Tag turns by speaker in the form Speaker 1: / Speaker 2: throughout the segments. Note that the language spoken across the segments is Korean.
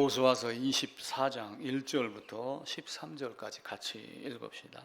Speaker 1: 여호수아서 24장 1절부터 13절까지 같이 읽읍시다.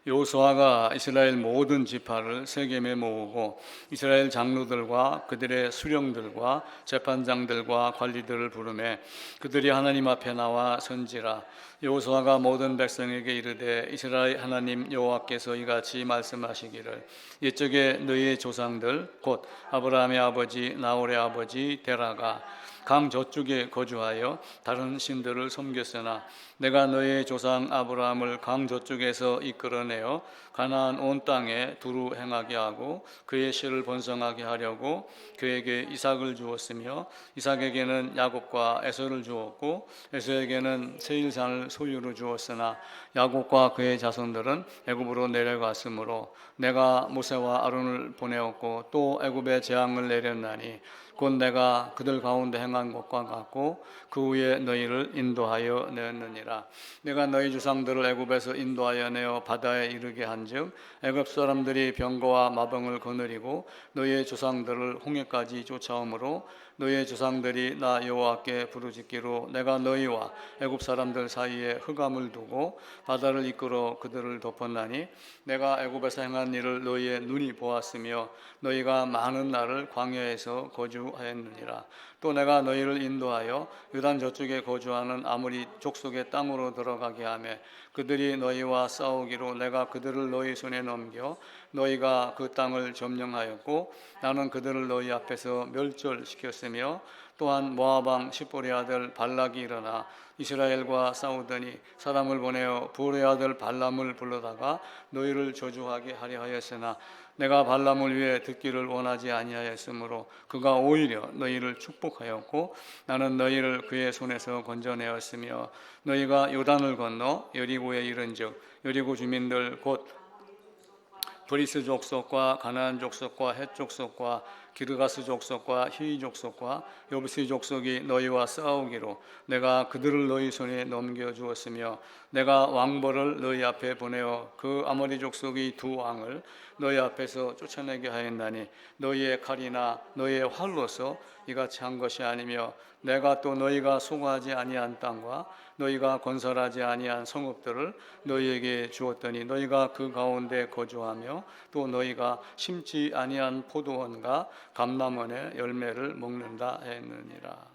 Speaker 1: 여호수아가 이스라엘 모든 지파를 세겜에 모으고 이스라엘 장로들과 그들의 수령들과 재판장들과 관리들을 부르매 그들이 하나님 앞에 나와 선지라. 여호수아가 모든 백성에게 이르되 이스라엘 하나님 여호와께서 이같이 말씀하시기를 옛적에 너희의 조상들 곧 아브라함의 아버지 나홀의 아버지 데라가 강 저쪽에 거주하여 다른 신들을 섬겼으나 내가 너의 조상 아브라함을 강 저쪽에서 이끌어내어 가나안 온 땅에 두루 행하게 하고 그의 씨를 번성하게 하려고 그에게 이삭을 주었으며 이삭에게는 야곱과 에서를 주었고 에서에게는 세일산을 소유로 주었으나 야곱과 그의 자손들은 애굽으로 내려갔으므로 내가 모세와 아론을 보내었고 또 애굽에 재앙을 내렸나니 곧 내가 그들 가운데 행한 것과 같고 그 후에 너희를 인도하여 내었느니라. 내가 너희 조상들을 애굽에서 인도하여 내어 바다에 이르게 한즉 애굽 사람들이 병거와 마병을 거느리고 너희의 조상들을 홍해까지 쫓아오므로 너희의 조상들이 나 여호와께 부르짖기로 내가 너희와 애굽 사람들 사이에 흑암을 두고 바다를 이끌어 그들을 덮었나니 내가 애굽에서 행한 일을 너희의 눈이 보았으며 너희가 많은 날을 광야에서 거주하였느니라. 또 내가 너희를 인도하여 요단 저쪽에 거주하는 아모리 족속의 땅으로 들어가게 하며 그들이 너희와 싸우기로 내가 그들을 너희 손에 넘겨 너희가 그 땅을 점령하였고 나는 그들을 너희 앞에서 멸절시켰으며 또한 모압 왕 십볼의 아들 발락이 일어나 이스라엘과 싸우더니 사람을 보내어 부올의 아들 발람을 불러다가 너희를 저주하게 하려 하였으나 내가 발람을 위해 듣기를 원하지 아니하였으므로 그가 오히려 너희를 축복하였고 나는 너희를 그의 손에서 건져내었으며 너희가 요단을 건너 여리고에 이른즉 여리고 주민들 곧 브리스 족속과 가나안 족속과 헷 족속과 기르가스 족속과 히위 족속과 여부시 족속이 너희와 싸우기로 내가 그들을 너희 손에 넘겨주었으며 내가 왕벌을 너희 앞에 보내어 그 아모리 족속의 두 왕을 너희 앞에서 쫓아내게 하였나니 너희의 칼이나 너희의 활로서 이같이 한 것이 아니며 내가 또 너희가 수고하지 아니한 땅과 너희가 건설하지 아니한 성읍들을 너희에게 주었더니 너희가 그 가운데 거주하며 또 너희가 심지 아니한 포도원과 감람원의 열매를 먹는다 했느니라.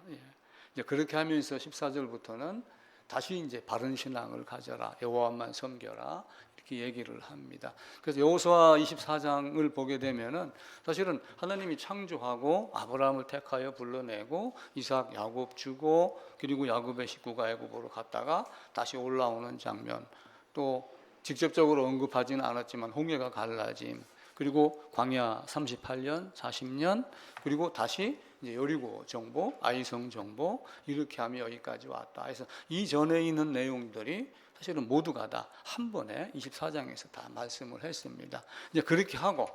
Speaker 1: 이제 그렇게 하면서 14절부터는 다시 이제 바른 신앙을 가져라, 여호와만 섬겨라 이렇게 얘기를 합니다. 그래서 여호수아 24장을 보게 되면은 사실은 하나님이 창조하고 아브라함을 택하여 불러내고 이삭, 야곱 주고 그리고 야곱의 식구가 애굽으로 갔다가 다시 올라오는 장면, 또 직접적으로 언급하지는 않았지만 홍해가 갈라짐, 그리고 광야 38년, 40년, 그리고 다시 이제 여리고 정복, 아이성 정복 이렇게 하며 여기까지 왔다. 그래서 이전에 있는 내용들이 사실은 모두가 다 한 번에 24장에서 다 말씀을 했습니다. 이제 그렇게 하고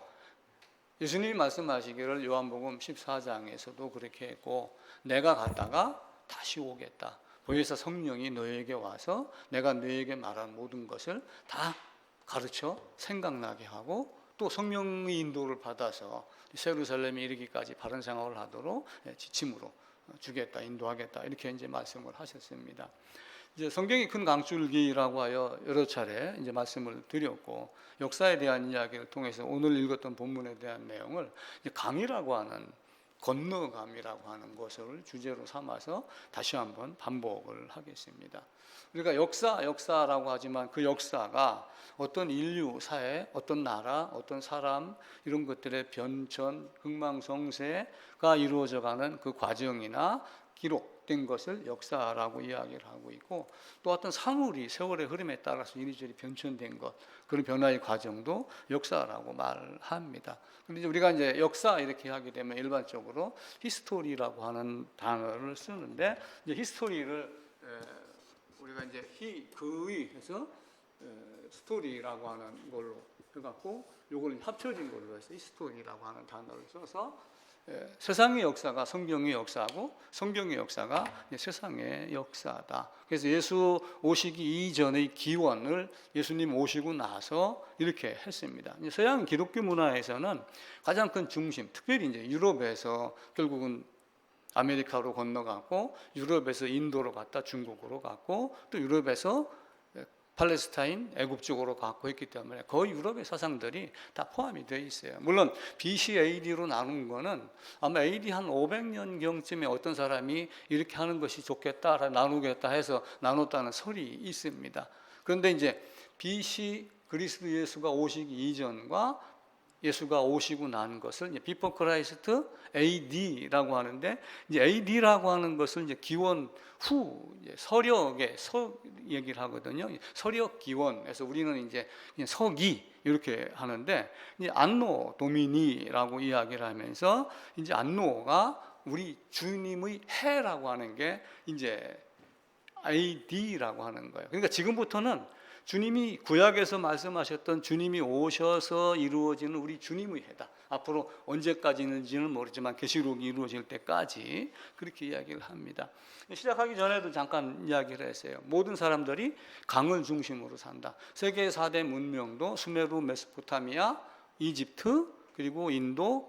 Speaker 1: 예수님이 말씀하시기를 요한복음 14장에서도 그렇게 했고 내가 갔다가 다시 오겠다. 보혜사 성령이 너에게 와서 내가 너에게 말한 모든 것을 다 가르쳐 생각나게 하고 또 성령의 인도를 받아서 예루살렘에 이르기까지 바른 생활을 하도록 지침으로 주겠다, 인도하겠다 이렇게 이제 말씀을 하셨습니다. 이제 성경이 큰 강줄기라고 하여 여러 차례 이제 말씀을 드렸고 역사에 대한 이야기를 통해서 오늘 읽었던 본문에 대한 내용을 이제 강이라고 하는 건너감이라고 하는 것을 주제로 삼아서 다시 한번 반복을 하겠습니다. 우리가 역사라고 하지만 그 역사가 어떤 인류 사회, 어떤 나라, 어떤 사람 이런 것들의 변천, 흥망성쇠가 이루어져가는 그 과정이나 기록된 것을 역사라고 이야기를 하고 있고 또 어떤 사물이 세월의 흐름에 따라서 이리저리 변천된 것 그런 변화의 과정도 역사라고 말을 합니다. 그런데 우리가 이제 역사 이렇게 하게 되면 일반적으로 히스토리라고 하는 단어를 쓰는데 이제 히스토리를 우리가 이제 그의 해서 스토리라고 하는 걸로 해갖고 요걸 합쳐진 걸로 해서 히스토리라고 하는 단어를 써서 세상의 역사가 성경의 역사고 성경의 역사가 세상의 역사다. 그래서 예수 오시기 이전의 기원을 예수님 오시고 나서 이렇게 했습니다. 서양 기독교 문화에서는 가장 큰 중심, 특별히 이제 유럽에서 결국은 아메리카로 건너갔고, 유럽에서 인도로 갔다 중국으로 갔고, 또 유럽에서 팔레스타인, 애굽 쪽으로 갔고 했기 때문에 거의 유럽의 사상들이 다 포함이 되어 있어요. 물론 BC AD로 나눈 거는 아마 AD 한 500년경쯤에 어떤 사람이 이렇게 하는 것이 좋겠다, 나누겠다 해서 나눴다는 설이 있습니다. 그런데 이제 BC 그리스도 예수가 오시기 이전과 예수가 오시고 난 것을 이제 비포 크라이스트 AD라고 하는데, 이제 AD라고 하는 것을 이제 기원 후 서력의 얘기를 하거든요. 서력 기원에서 우리는 이제 서기 이렇게 하는데, 이제 안노 도미니라고 이야기를 하면서 이제 안노가 우리 주님의 해라고 하는 게 이제 AD라고 하는 거예요. 그러니까 지금부터는 주님이 구약에서 말씀하셨던 주님이 오셔서 이루어지는 우리 주님의 해다. 앞으로 언제까지는지는 모르지만 계시록이 이루어질 때까지 그렇게 이야기를 합니다. 시작하기 전에도 잠깐 이야기를 했어요. 모든 사람들이 강을 중심으로 산다. 세계 4대 문명도 수메르, 메소포타미아, 이집트, 그리고 인도,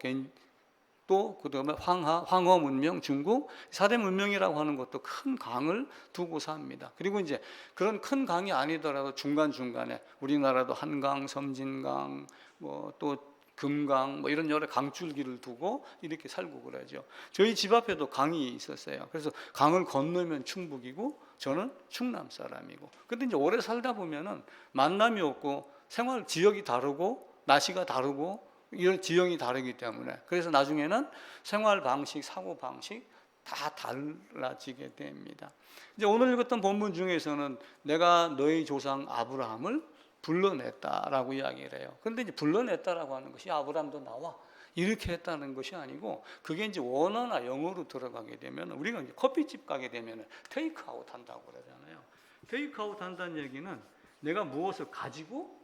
Speaker 1: 또 그다음에 황허 문명, 중국 4대 문명이라고 하는 것도 큰 강을 두고 삽니다. 그리고 이제 그런 큰 강이 아니더라도 중간중간에 우리나라도 한강, 섬진강, 뭐 또 금강, 뭐 이런 여러 강줄기를 두고 이렇게 살고 그러죠. 저희 집 앞에도 강이 있었어요. 그래서 강을 건너면 충북이고 저는 충남 사람이고. 근데 이제 오래 살다 보면은 만남이 없고 생활 지역이 다르고 날씨가 다르고 이런 지형이 다르기 때문에, 그래서 나중에는 생활 방식, 사고 방식 다 달라지게 됩니다. 이제 오늘 읽었던 본문 중에서는 내가 너희 조상 아브라함을 불러냈다라고 이야기를 해요. 그런데 이제 불러냈다라고 하는 것이 아브라함도 나와 이렇게 했다는 것이 아니고, 그게 이제 원어나 영어로 들어가게 되면, 우리가 이제 커피집 가게 되면 테이크아웃 한다고 그러잖아요. 테이크아웃 한다는 얘기는 내가 무엇을 가지고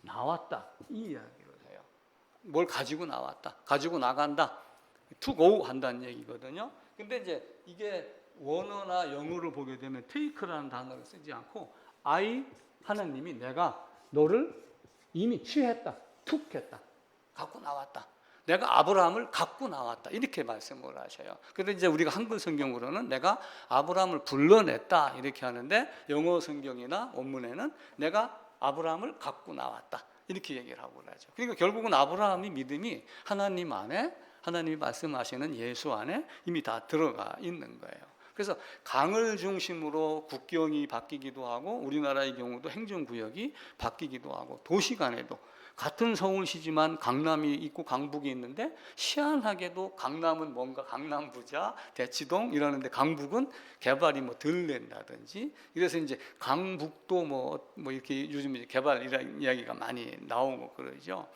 Speaker 1: 나왔다 이 이야기예요. 뭘 가지고 나왔다, 가지고 나간다, to go 한다는 얘기거든요. 근데 이제 이게 원어나 영어를 보게 되면 take라는 단어를 쓰지 않고 하나님이 내가 너를 이미 취했다, 툭했다, 갖고 나왔다, 내가 아브라함을 갖고 나왔다 이렇게 말씀을 하셔요. 그런데 이제 우리가 한글 성경으로는 내가 아브라함을 불러냈다 이렇게 하는데, 영어 성경이나 원문에는 내가 아브라함을 갖고 나왔다 이렇게 얘기를 하고 그러죠. 그러니까 결국은 아브라함의 믿음이 하나님 안에, 하나님이 말씀하시는 예수 안에 이미 다 들어가 있는 거예요. 그래서 강을 중심으로 국경이 바뀌기도 하고, 우리나라의 경우도 행정구역이 바뀌기도 하고, 도시 간에도 같은 서울시지만 강남이 있고 강북이 있는데, 희한하게도 강남은 뭔가 강남부자, 대치동 이러는데 강북은 개발이 뭐 덜 된다든지, 이래서 이제 강북도 뭐 이렇게 요즘 이제 개발 이런 이야기가 많이 나오고 그러죠.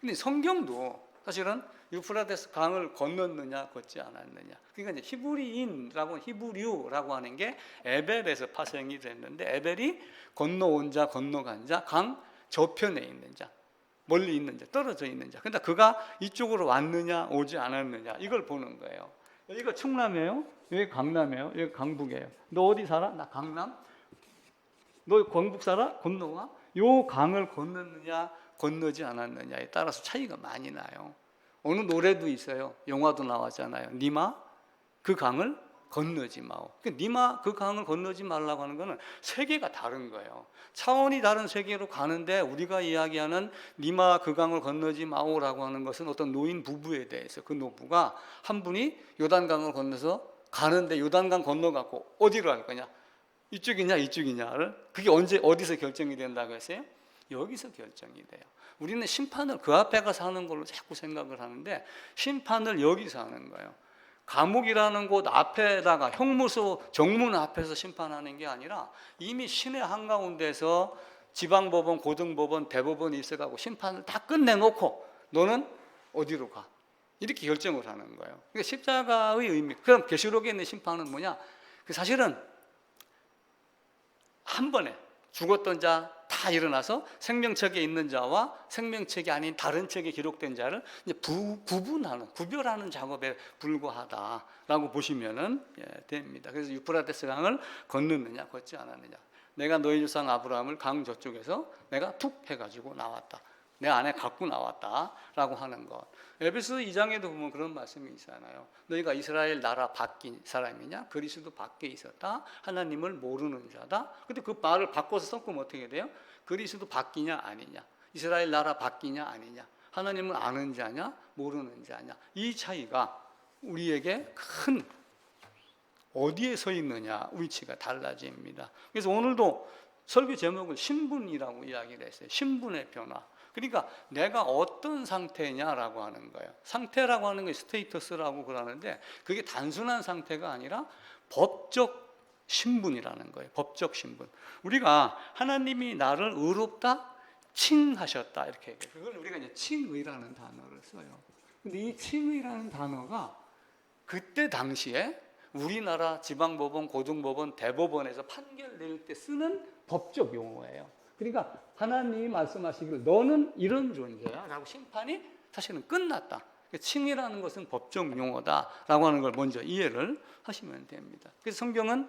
Speaker 1: 근데 성경도 사실은 유프라데스 강을 건넜느냐 걷지 않았느냐, 그러니까 이제 히브리우라고 하는 게 에벨에서 파생이 됐는데, 에벨이 건너온 자, 건너간 자, 강 저편에 있는 자, 멀리 있는 자, 떨어져 있는 자. 근데 그가 이쪽으로 왔느냐 오지 않았느냐 이걸 보는 거예요. 이거 충남이에요? 여기 강남이에요? 여기 강북이에요? 너 어디 살아? 나 강남. 너 광북 살아? 건너와. 요 강을 건넜느냐 건너지 않았느냐에 따라서 차이가 많이 나요. 어느 노래도 있어요. 영화도 나왔잖아요. 니마 그 강을 건너지 마오. 니마 그 강을 건너지 말라고 하는 거는 세계가 다른 거예요. 차원이 다른 세계로 가는데, 우리가 이야기하는 니마 그 강을 건너지 마오라고 하는 것은 어떤 노인 부부에 대해서, 그 노부가 한 분이 요단강을 건너서 가는데 요단강 건너갖고 어디로 갈 거냐, 이쪽이냐 이쪽이냐를, 그게 언제 어디서 결정이 된다고 했어요? 여기서 결정이 돼요. 우리는 심판을 그 앞에 가서 하는 걸로 자꾸 생각을 하는데, 심판을 여기서 하는 거예요. 감옥이라는 곳 앞에다가, 형무소 정문 앞에서 심판하는 게 아니라 이미 시내 한가운데서 지방법원, 고등법원, 대법원이 있어가고 심판을 다 끝내놓고 너는 어디로 가, 이렇게 결정을 하는 거예요. 그러니까 십자가의 의미. 그럼 계시록에 있는 심판은 뭐냐? 사실은 한 번에 죽었던 자 다 일어나서 생명책에 있는 자와 생명책이 아닌 다른 책에 기록된 자를 이제 구별하는 작업에 불과하다라고 보시면 됩니다. 그래서 유프라테스 강을 건넜느냐 걷지 않았느냐, 내가 너희 조상 아브라함을 강 저쪽에서 내가 툭 해가지고 나왔다, 내 안에 갖고 나왔다라고 하는 것. 에베소 2장에도 보면 그런 말씀이 있잖아요. 너희가 이스라엘 나라 밖인 사람이냐? 그리스도 밖에 있었다. 하나님을 모르는 자다. 근데 그 말을 바꿔서 섞으면 어떻게 돼요? 그리스도 밖이냐 아니냐? 이스라엘 나라 밖이냐 아니냐? 하나님을 아는 자냐 모르는 자냐? 이 차이가 우리에게 큰 어디에 서 있느냐 위치가 달라집니다. 그래서 오늘도 설교 제목을 신분이라고 이야기를 했어요. 신분의 변화. 그러니까 내가 어떤 상태냐라고 하는 거예요. 상태라고 하는 게 스테이터스라고 그러는데 그게 단순한 상태가 아니라 법적 신분이라는 거예요. 법적 신분. 우리가 하나님이 나를 의롭다 칭하셨다 이렇게 얘기해요. 그걸 우리가 이제 칭의라는 단어를 써요. 근데 이 칭의라는 단어가 그때 당시에 우리나라 지방법원, 고등법원, 대법원에서 판결 낼 때 쓰는 법적 용어예요. 그러니까 하나님이 말씀하시기를 너는 이런 존재야 라고 심판이 사실은 끝났다. 칭이라는 것은 법적 용어다라고 하는 걸 먼저 이해를 하시면 됩니다. 그래서 성경은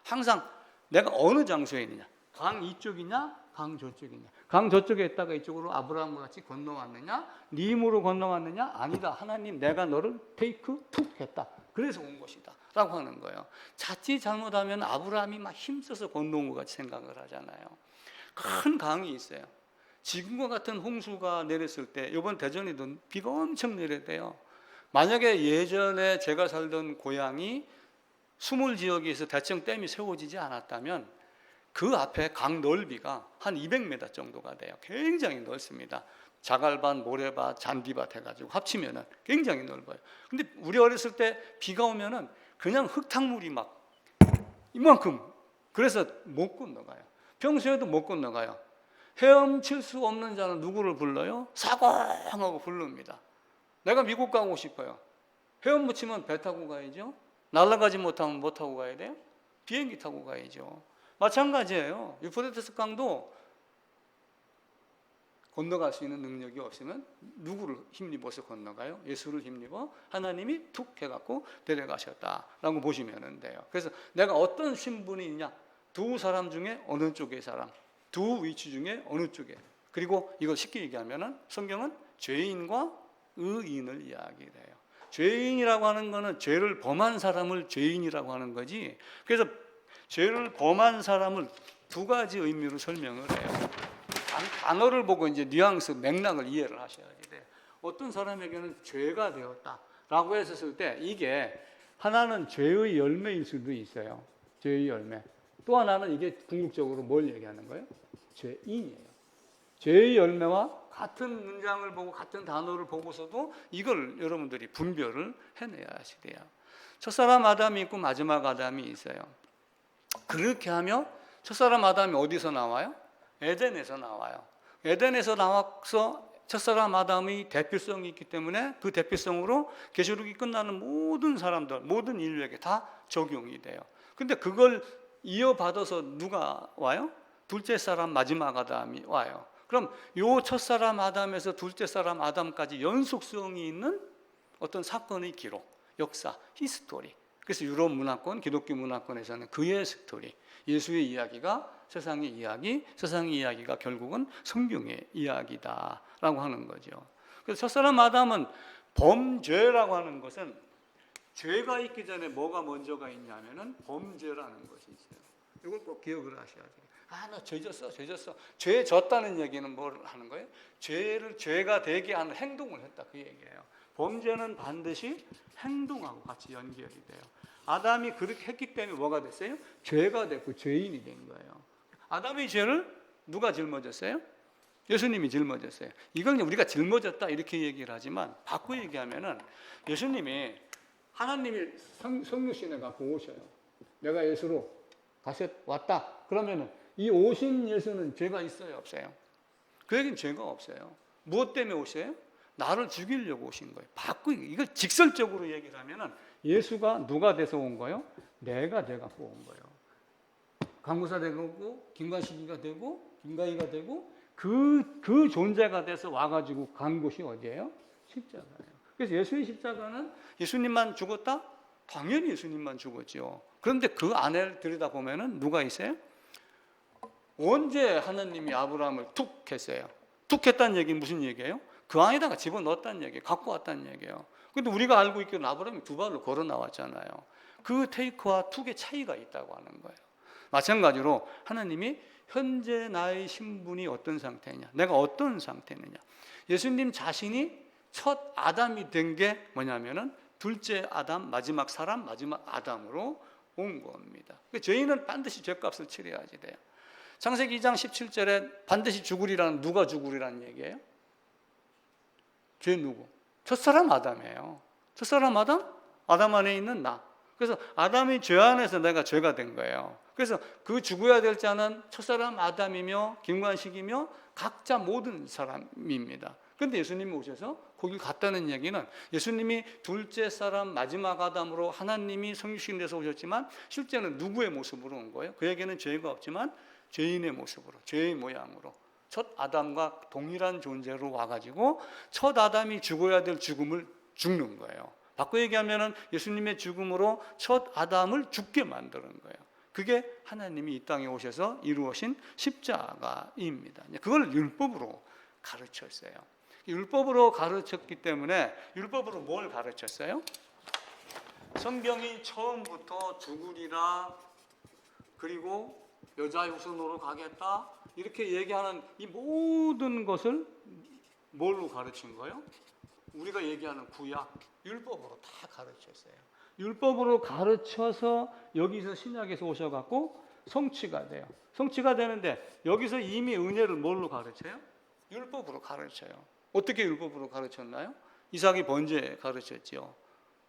Speaker 1: 항상 내가 어느 장소에 있느냐, 강 이쪽이냐 강 저쪽이냐, 강 저쪽에 있다가 이쪽으로 아브라함과 같이 건너왔느냐, 네 힘으로 건너왔느냐, 아니다. 하나님 내가 너를 테이크 툭 했다. 그래서 온 것이다 라고 하는 거예요. 자칫 잘못하면 아브라함이 막 힘써서 건너온 것 같이 생각을 하잖아요. 큰 강이 있어요. 지금과 같은 홍수가 내렸을 때 이번 대전에도 비가 엄청 내렸대요. 만약에 예전에 제가 살던 고향이 수몰 지역에서 대청 댐이 세워지지 않았다면 그 앞에 강 넓이가 한 200m 정도가 돼요. 굉장히 넓습니다. 자갈밭, 모래밭, 잔디밭 해가지고 합치면은 굉장히 넓어요. 근데 우리 어렸을 때 비가 오면은 그냥 흙탕물이 막 이만큼, 그래서 못 건너가요. 평소에도 못 건너가요. 헤엄칠 수 없는 자는 누구를 불러요? 사공하고 부릅니다. 내가 미국 가고 싶어요. 헤엄 못 치면 배 타고 가야죠. 날아가지 못하면 뭐 타고 가야 돼요? 비행기 타고 가야죠. 마찬가지예요. 유프라테스 강도 건너갈 수 있는 능력이 없으면 누구를 힘입어서 건너가요? 예수를 힘입어 하나님이 툭 해갖고 데려가셨다라고 보시면 돼요. 그래서 내가 어떤 신분이 있냐? 두 사람 중에 어느 쪽의 사람, 두 위치 중에 어느 쪽에. 그리고 이걸 쉽게 얘기하면 성경은 죄인과 의인을 이야기해요. 죄인이라고 하는 것은 죄를 범한 사람을 죄인이라고 하는 거지. 그래서 죄를 범한 사람을 두 가지 의미로 설명을 해요. 단어를 보고 이제 뉘앙스, 맥락을 이해를 하셔야 돼요. 어떤 사람에게는 죄가 되었다라고 했을 때 이게 하나는 죄의 열매일 수도 있어요. 죄의 열매. 또 하나는 이게 궁극적으로 뭘 얘기하는 거예요? 죄인이에요. 죄의 열매와 같은 문장을 보고 같은 단어를 보고서도 이걸 여러분들이 분별을 해내야 하시대요. 첫사람 아담이 있고 마지막 아담이 있어요. 그렇게 하며 첫사람 아담이 어디서 나와요? 에덴에서 나와요. 에덴에서 나와서 첫사람 아담의 대표성이 있기 때문에 그 대표성으로 계시록이 끝나는 모든 사람들, 모든 인류에게 다 적용이 돼요. 근데 그걸 이어받아서 누가 와요? 둘째 사람 마지막 아담이 와요. 그럼 요 첫사람 아담에서 둘째 사람 아담까지 연속성이 있는 어떤 사건의 기록, 역사, 히스토리. 그래서 유럽 문화권, 기독교 문화권에서는 그의 스토리, 예수의 이야기가 세상의 이야기, 세상의 이야기가 결국은 성경의 이야기다라고 하는 거죠. 그래서 첫사람 아담은 범죄라고 하는 것은 죄가 있기 전에 뭐가 먼저가 있냐면은 범죄라는 것이 있어요. 이걸 꼭 기억을 하셔야 돼요. 나 죄 졌어. 죄 졌다는 얘기는 뭘 하는 거예요? 죄가 되게 하는 행동을 했다 그 얘기예요. 범죄는 반드시 행동하고 같이 연결이 돼요. 아담이 그렇게 했기 때문에 뭐가 됐어요? 죄가 됐고 죄인이 된 거예요. 아담의 죄를 누가 짊어졌어요? 예수님이 짊어졌어요. 이건 우리가 짊어졌다 이렇게 얘기를 하지만 바꿔 얘기하면은 예수님이 하나님이 성육신에 갖고 오셔요. 내가 예수로 다시 왔다. 그러면은 이 오신 예수는 죄가 있어요, 없어요? 그에겐 죄가 없어요. 무엇 때문에 오셔요? 나를 죽이려고 오신 거예요. 이걸 직설적으로 얘기를 하면은 예수가 누가 돼서 온 거예요? 내가 돼갖고 온 거예요. 강구사 되고 김관식이가 되고 김가희가 되고 그 존재가 돼서 와가지고 간 곳이 어디예요? 십자가예요. 그래서 예수의 십자가는 예수님만 죽었다? 당연히 예수님만 죽었죠. 그런데 그 안에 들여다보면은 누가 있어요? 언제 하나님이 아브라함을 툭 했어요? 툭 했다는 얘기는 무슨 얘기예요? 그 안에다가 집어넣었다는 얘기예요. 갖고 왔다는 얘기예요. 근데 우리가 알고 있기로 아브라함이 두 발로 걸어 나왔잖아요. 그 테이크와 툭의 차이가 있다고 하는 거예요. 마찬가지로 하나님이 현재 나의 신분이 어떤 상태냐, 내가 어떤 상태느냐. 예수님 자신이 첫 아담이 된 게 뭐냐면은 둘째 아담, 마지막 사람, 마지막 아담으로 온 겁니다. 저희는 반드시 죄값을 치러야지 돼요. 창세기 2장 17절에 반드시 죽으리라는, 누가 죽으리라는 얘기예요? 죄 누구? 첫사람 아담이에요. 첫사람 아담? 아담 안에 있는 나. 그래서 아담이 죄 안에서 내가 죄가 된 거예요. 그래서 그 죽어야 될 자는 첫사람 아담이며 김관식이며 각자 모든 사람입니다. 그런데 예수님이 오셔서 거길 갔다는 얘기는 예수님이 둘째 사람 마지막 아담으로 하나님이 성육신 돼서 오셨지만 실제는 누구의 모습으로 온 거예요? 그에게는 죄가 없지만 죄인의 모습으로, 죄의 모양으로 첫 아담과 동일한 존재로 와가지고 첫 아담이 죽어야 될 죽음을 죽는 거예요. 바꿔 얘기하면 예수님의 죽음으로 첫 아담을 죽게 만드는 거예요. 그게 하나님이 이 땅에 오셔서 이루어진 십자가입니다. 그걸 율법으로 가르쳤어요. 율법으로 가르쳤기 때문에, 율법으로 뭘 가르쳤어요? 성경이 처음부터 죽으리라, 그리고 여자의 후손으로 가겠다, 이렇게 얘기하는 이 모든 것을 뭘로 가르친 거예요? 우리가 얘기하는 구약, 율법으로 다 가르쳤어요. 율법으로 가르쳐서 여기서 신약에서 오셔갖고 성취가 돼요. 성취가 되는데 여기서 이미 은혜를 뭘로 가르쳐요? 율법으로 가르쳐요. 어떻게 율법으로 가르쳤나요? 이삭이 번제 가르쳤죠.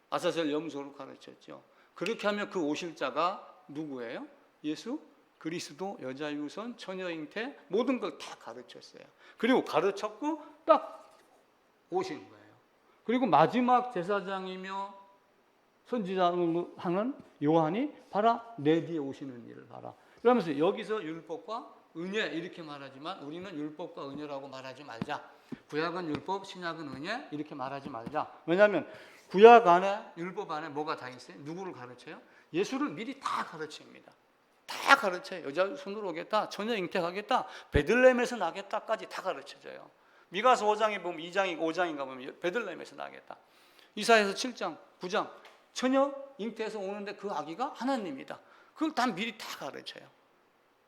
Speaker 1: 아사셀 염소로 가르쳤죠. 그렇게 하면 그 오실 자가 누구예요? 예수 그리스도, 여자 유선, 처녀 잉태, 모든 걸 다 가르쳤어요. 그리고 가르쳤고 딱 오신 거예요. 그리고 마지막 제사장이며 선지자로 하는 요한이 봐라, 내 뒤에 오시는 일을 봐라. 그러면서 여기서 율법과 은혜 이렇게 말하지만 우리는 율법과 은혜라고 말하지 말자. 구약은 율법, 신약은 은혜 이렇게 말하지 말자. 왜냐하면 구약 안에, 율법 안에 뭐가 다 있어요? 누구를 가르쳐요? 예수를 미리 다 가르칩니다. 다 가르쳐요. 여자 손으로 오겠다, 처녀 잉태하겠다, 베들레헴에서 나겠다까지 다 가르쳐져요. 미가서 5장에 보면 2장이고 5장인가 보면 베들레헴에서 나겠다. 이사야서 7장, 9장 처녀 잉태에서 오는데 그 아기가 하나님이다. 그걸 다 미리 다 가르쳐요.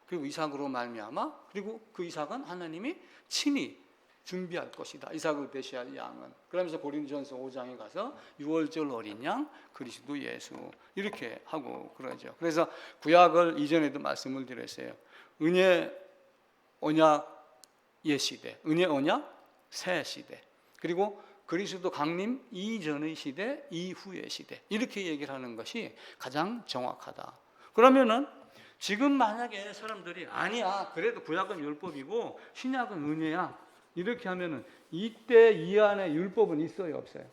Speaker 1: 그리고 이삭으로 말미암아, 그리고 그 이삭은 하나님이 친히 준비할 것이다. 이삭을 대시할 양은. 그러면서 고린도전서 5장에 가서 6월절 어린 양 그리스도 예수 이렇게 하고 그러죠. 그래서 구약을 이전에도 말씀을 드렸어요. 은혜 언약 옛 시대, 은혜 언약 새 시대, 그리고 그리스도 강림 이전의 시대, 이후의 시대 이렇게 얘기를 하는 것이 가장 정확하다. 그러면은 지금 만약에 사람들이 아니야, 그래도 구약은 율법이고 신약은 은혜야 이렇게 하면은 이때 이 안에 율법은 있어요, 없어요?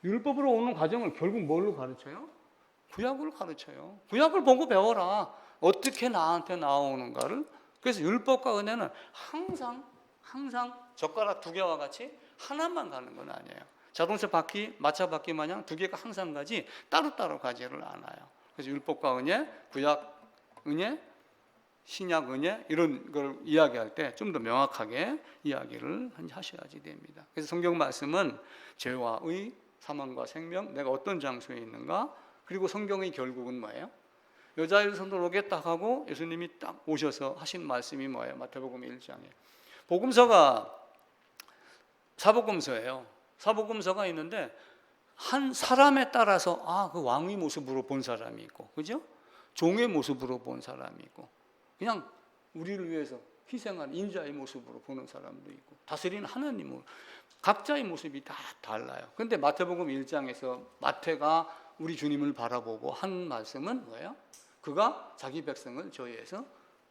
Speaker 1: 율법으로 오는 과정을 결국 뭘로 가르쳐요? 구약을 가르쳐요. 구약을 보고 배워라. 어떻게 나한테 나오는가를. 그래서 율법과 은혜는 항상 젓가락 두 개와 같이 하나만 가는 건 아니에요. 자동차 바퀴, 마차 바퀴 마냥 두 개가 항상 가지 따로따로 가지를 않아요. 그래서 율법과 은혜, 구약 은혜, 신약 은혜 이런 걸 이야기할 때 좀 더 명확하게 이야기를 하셔야지 됩니다. 그래서 성경 말씀은 죄와 의, 사망과 생명, 내가 어떤 장소에 있는가, 그리고 성경의 결국은 뭐예요? 여자의 손으로 오겠다 하고 예수님이 딱 오셔서 하신 말씀이 뭐예요? 마태복음 1장에 복음서가 사복음서예요. 사복음서가 있는데 한 사람에 따라서 그 왕의 모습으로 본 사람이 있고, 그죠? 종의 모습으로 본 사람이 있고, 그냥 우리를 위해서 희생한 인자의 모습으로 보는 사람도 있고, 다스리는 하나님으로 각자의 모습이 다 달라요. 그런데 마태복음 1장에서 마태가 우리 주님을 바라보고 한 말씀은 뭐예요? 그가 자기 백성을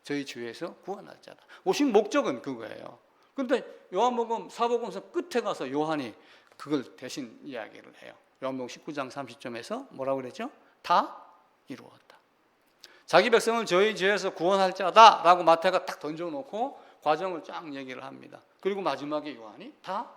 Speaker 1: 저희 주에서 구원할 자다. 오신 목적은 그거예요. 그런데 요한복음 사복음서 끝에 가서 요한이 그걸 대신 이야기를 해요. 요한복음 19장 30절에서 뭐라고 그랬죠? 다 이루었다. 자기 백성을 저희 죄에서 구원할 자다라고 마태가 딱 던져놓고 과정을 쫙 얘기를 합니다. 그리고 마지막에 요한이 다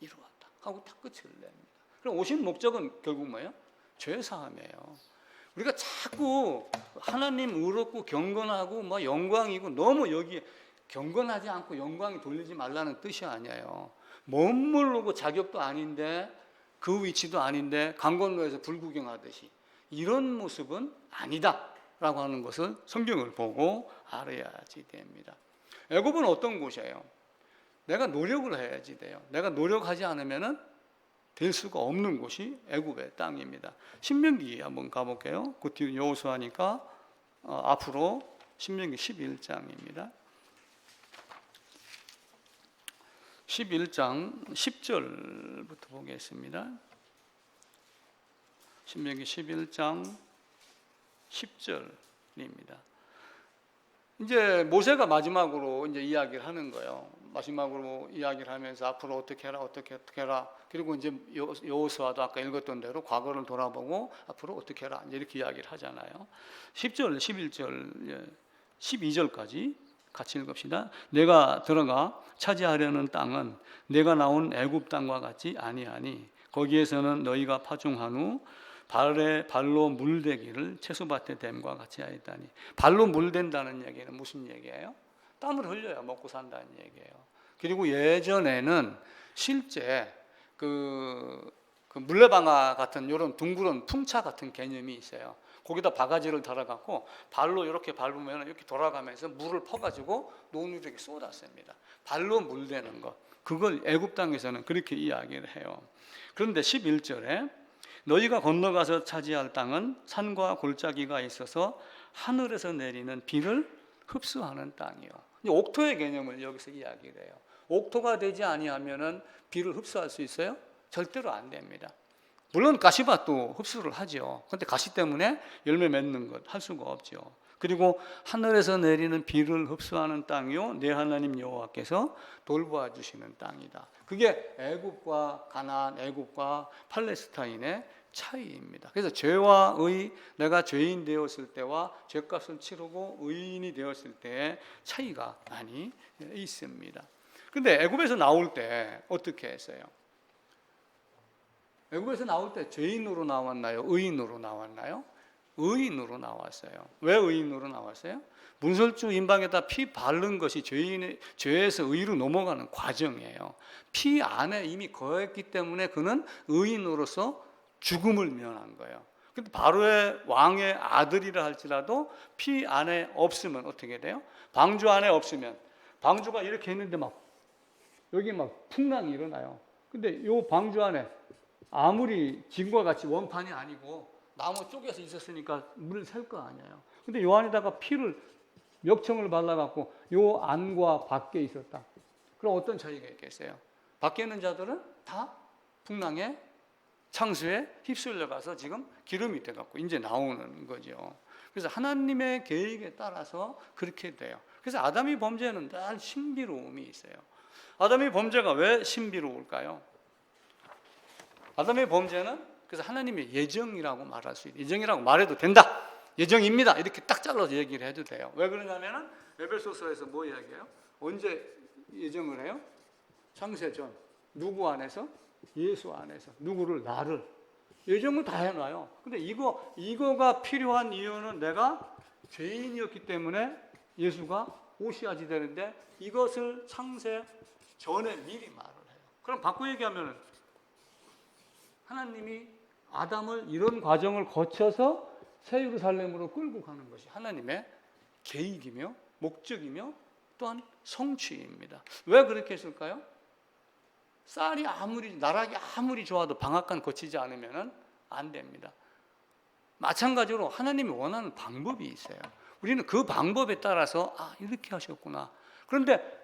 Speaker 1: 이루었다 하고 딱 끝을 냅니다. 그럼 오신 목적은 결국 뭐예요? 죄 사함이에요. 우리가 자꾸 하나님 의롭고 경건하고 뭐 영광이고 너무 여기에 경건하지 않고 영광이 돌리지 말라는 뜻이 아니에요. 머무르고 자격도 아닌데 그 위치도 아닌데 강 건너에서 불구경하듯이 이런 모습은 아니다라고 하는 것을 성경을 보고 알아야지 됩니다. 애굽은 어떤 곳이에요? 내가 노력을 해야지 돼요. 내가 노력하지 않으면은 될 수가 없는 곳이 애굽의 땅입니다. 신명기 한번 가볼게요. 그 뒤 여호수아니까 앞으로 신명기 11장입니다. 11장 10절부터 보겠습니다. 신명기 11장 10절입니다. 이제 모세가 마지막으로 이제 이야기를 하는 거예요. 마지막으로 이야기를 하면서 앞으로 어떻게 해라, 어떻게 해라. 그리고 이제 여호수아도 아까 읽었던 대로 과거를 돌아보고 앞으로 어떻게 해라. 이제 이렇게 이야기를 하잖아요. 10절, 11절, 12절까지 같이 읽읍시다. 내가 들어가 차지하려는 땅은 내가 나온 애굽 땅과 같지 아니하니 거기에서는 너희가 파종한 후 발로 물대기를 채소밭에 댐과 같이 하였다니. 발로 물댄다는 얘기는 무슨 얘기예요? 땀을 흘려야 먹고 산다는 얘기예요. 그리고 예전에는 실제 그 물레방아 같은 이런 둥그런 풍차 같은 개념이 있어요. 거기다 바가지를 달아갖고 발로 이렇게 밟으면 이렇게 돌아가면서 물을 퍼가지고 논 위에 쏟았습니다. 발로 물대는 것. 그걸 애굽 땅에서는 그렇게 이야기를 해요. 그런데 11절에 너희가 건너가서 차지할 땅은 산과 골짜기가 있어서 하늘에서 내리는 비를 흡수하는 땅이요. 옥토의 개념을 여기서 이야기를 해요. 옥토가 되지 아니하면은 비를 흡수할 수 있어요? 절대로 안 됩니다. 물론 가시밭도 흡수를 하죠. 그런데 가시 때문에 열매 맺는 것 할 수가 없죠. 그리고 하늘에서 내리는 비를 흡수하는 땅이요, 내 하나님 여호와께서 돌보아 주시는 땅이다. 그게 애굽과 가나안, 애굽과 팔레스타인의 차이입니다. 그래서 죄와 의, 내가 죄인 되었을 때와 죄값을 치르고 의인이 되었을 때의 차이가 많이 있습니다. 그런데 애굽에서 나올 때 어떻게 했어요? 애굽에서 나올 때 죄인으로 나왔나요? 의인으로 나왔나요? 의인으로 나왔어요. 왜 의인으로 나왔어요? 문설주 임방에다 피 바른 것이 죄에서 의로 넘어가는 과정이에요. 피 안에 이미 거했기 때문에 그는 의인으로서 죽음을 면한 거예요. 근데 바로의 왕의 아들이라 할지라도 피 안에 없으면 어떻게 돼요? 방주 안에 없으면, 방주가 이렇게 있는데 막 여기 막 풍랑이 일어나요. 근데 요 방주 안에 아무리 진과 같이 원판이 아니고 나무 쪽에서 있었으니까 물을 셀 거 아니에요. 근데 요 안에다가 피를 몇청을 발라갖고 요 안과 밖에 있었다. 그럼 어떤 차이가 있겠어요? 밖에 있는 자들은 다 풍랑에 창수에 휩쓸려 가서 지금 기름이 돼갖고 이제 나오는 거죠. 그래서 하나님의 계획에 따라서 그렇게 돼요. 그래서 아담이 범죄는 늘 신비로움이 있어요. 아담의 범죄가 왜 신비로울까요? 아담의 범죄는 그래서 하나님의 예정이라고 말할 수 있어요. 예정이라고 말해도 된다. 예정입니다. 이렇게 딱 잘라서 얘기를 해도 돼요. 왜 그러냐면은 에베소서에서 뭐 이야기해요? 언제 예정을 해요? 창세 전. 누구 안에서? 예수 안에서. 누구를? 나를. 예정을 다 해놔요. 근데 이거가 필요한 이유는 내가 죄인이었기 때문에 예수가 오셔야지 되는데 이것을 창세 전에 미리 말을 해요. 그럼 바꿔 얘기하면은 하나님이 아담을 이런 과정을 거쳐서 새 예루살렘으로 끌고 가는 것이 하나님의 계획이며 목적이며 또한 성취입니다. 왜 그렇게 했을까요? 쌀이 나락이 아무리 좋아도 방앗간 거치지 않으면 안 됩니다. 마찬가지로 하나님이 원하는 방법이 있어요. 우리는 그 방법에 따라서 이렇게 하셨구나. 그런데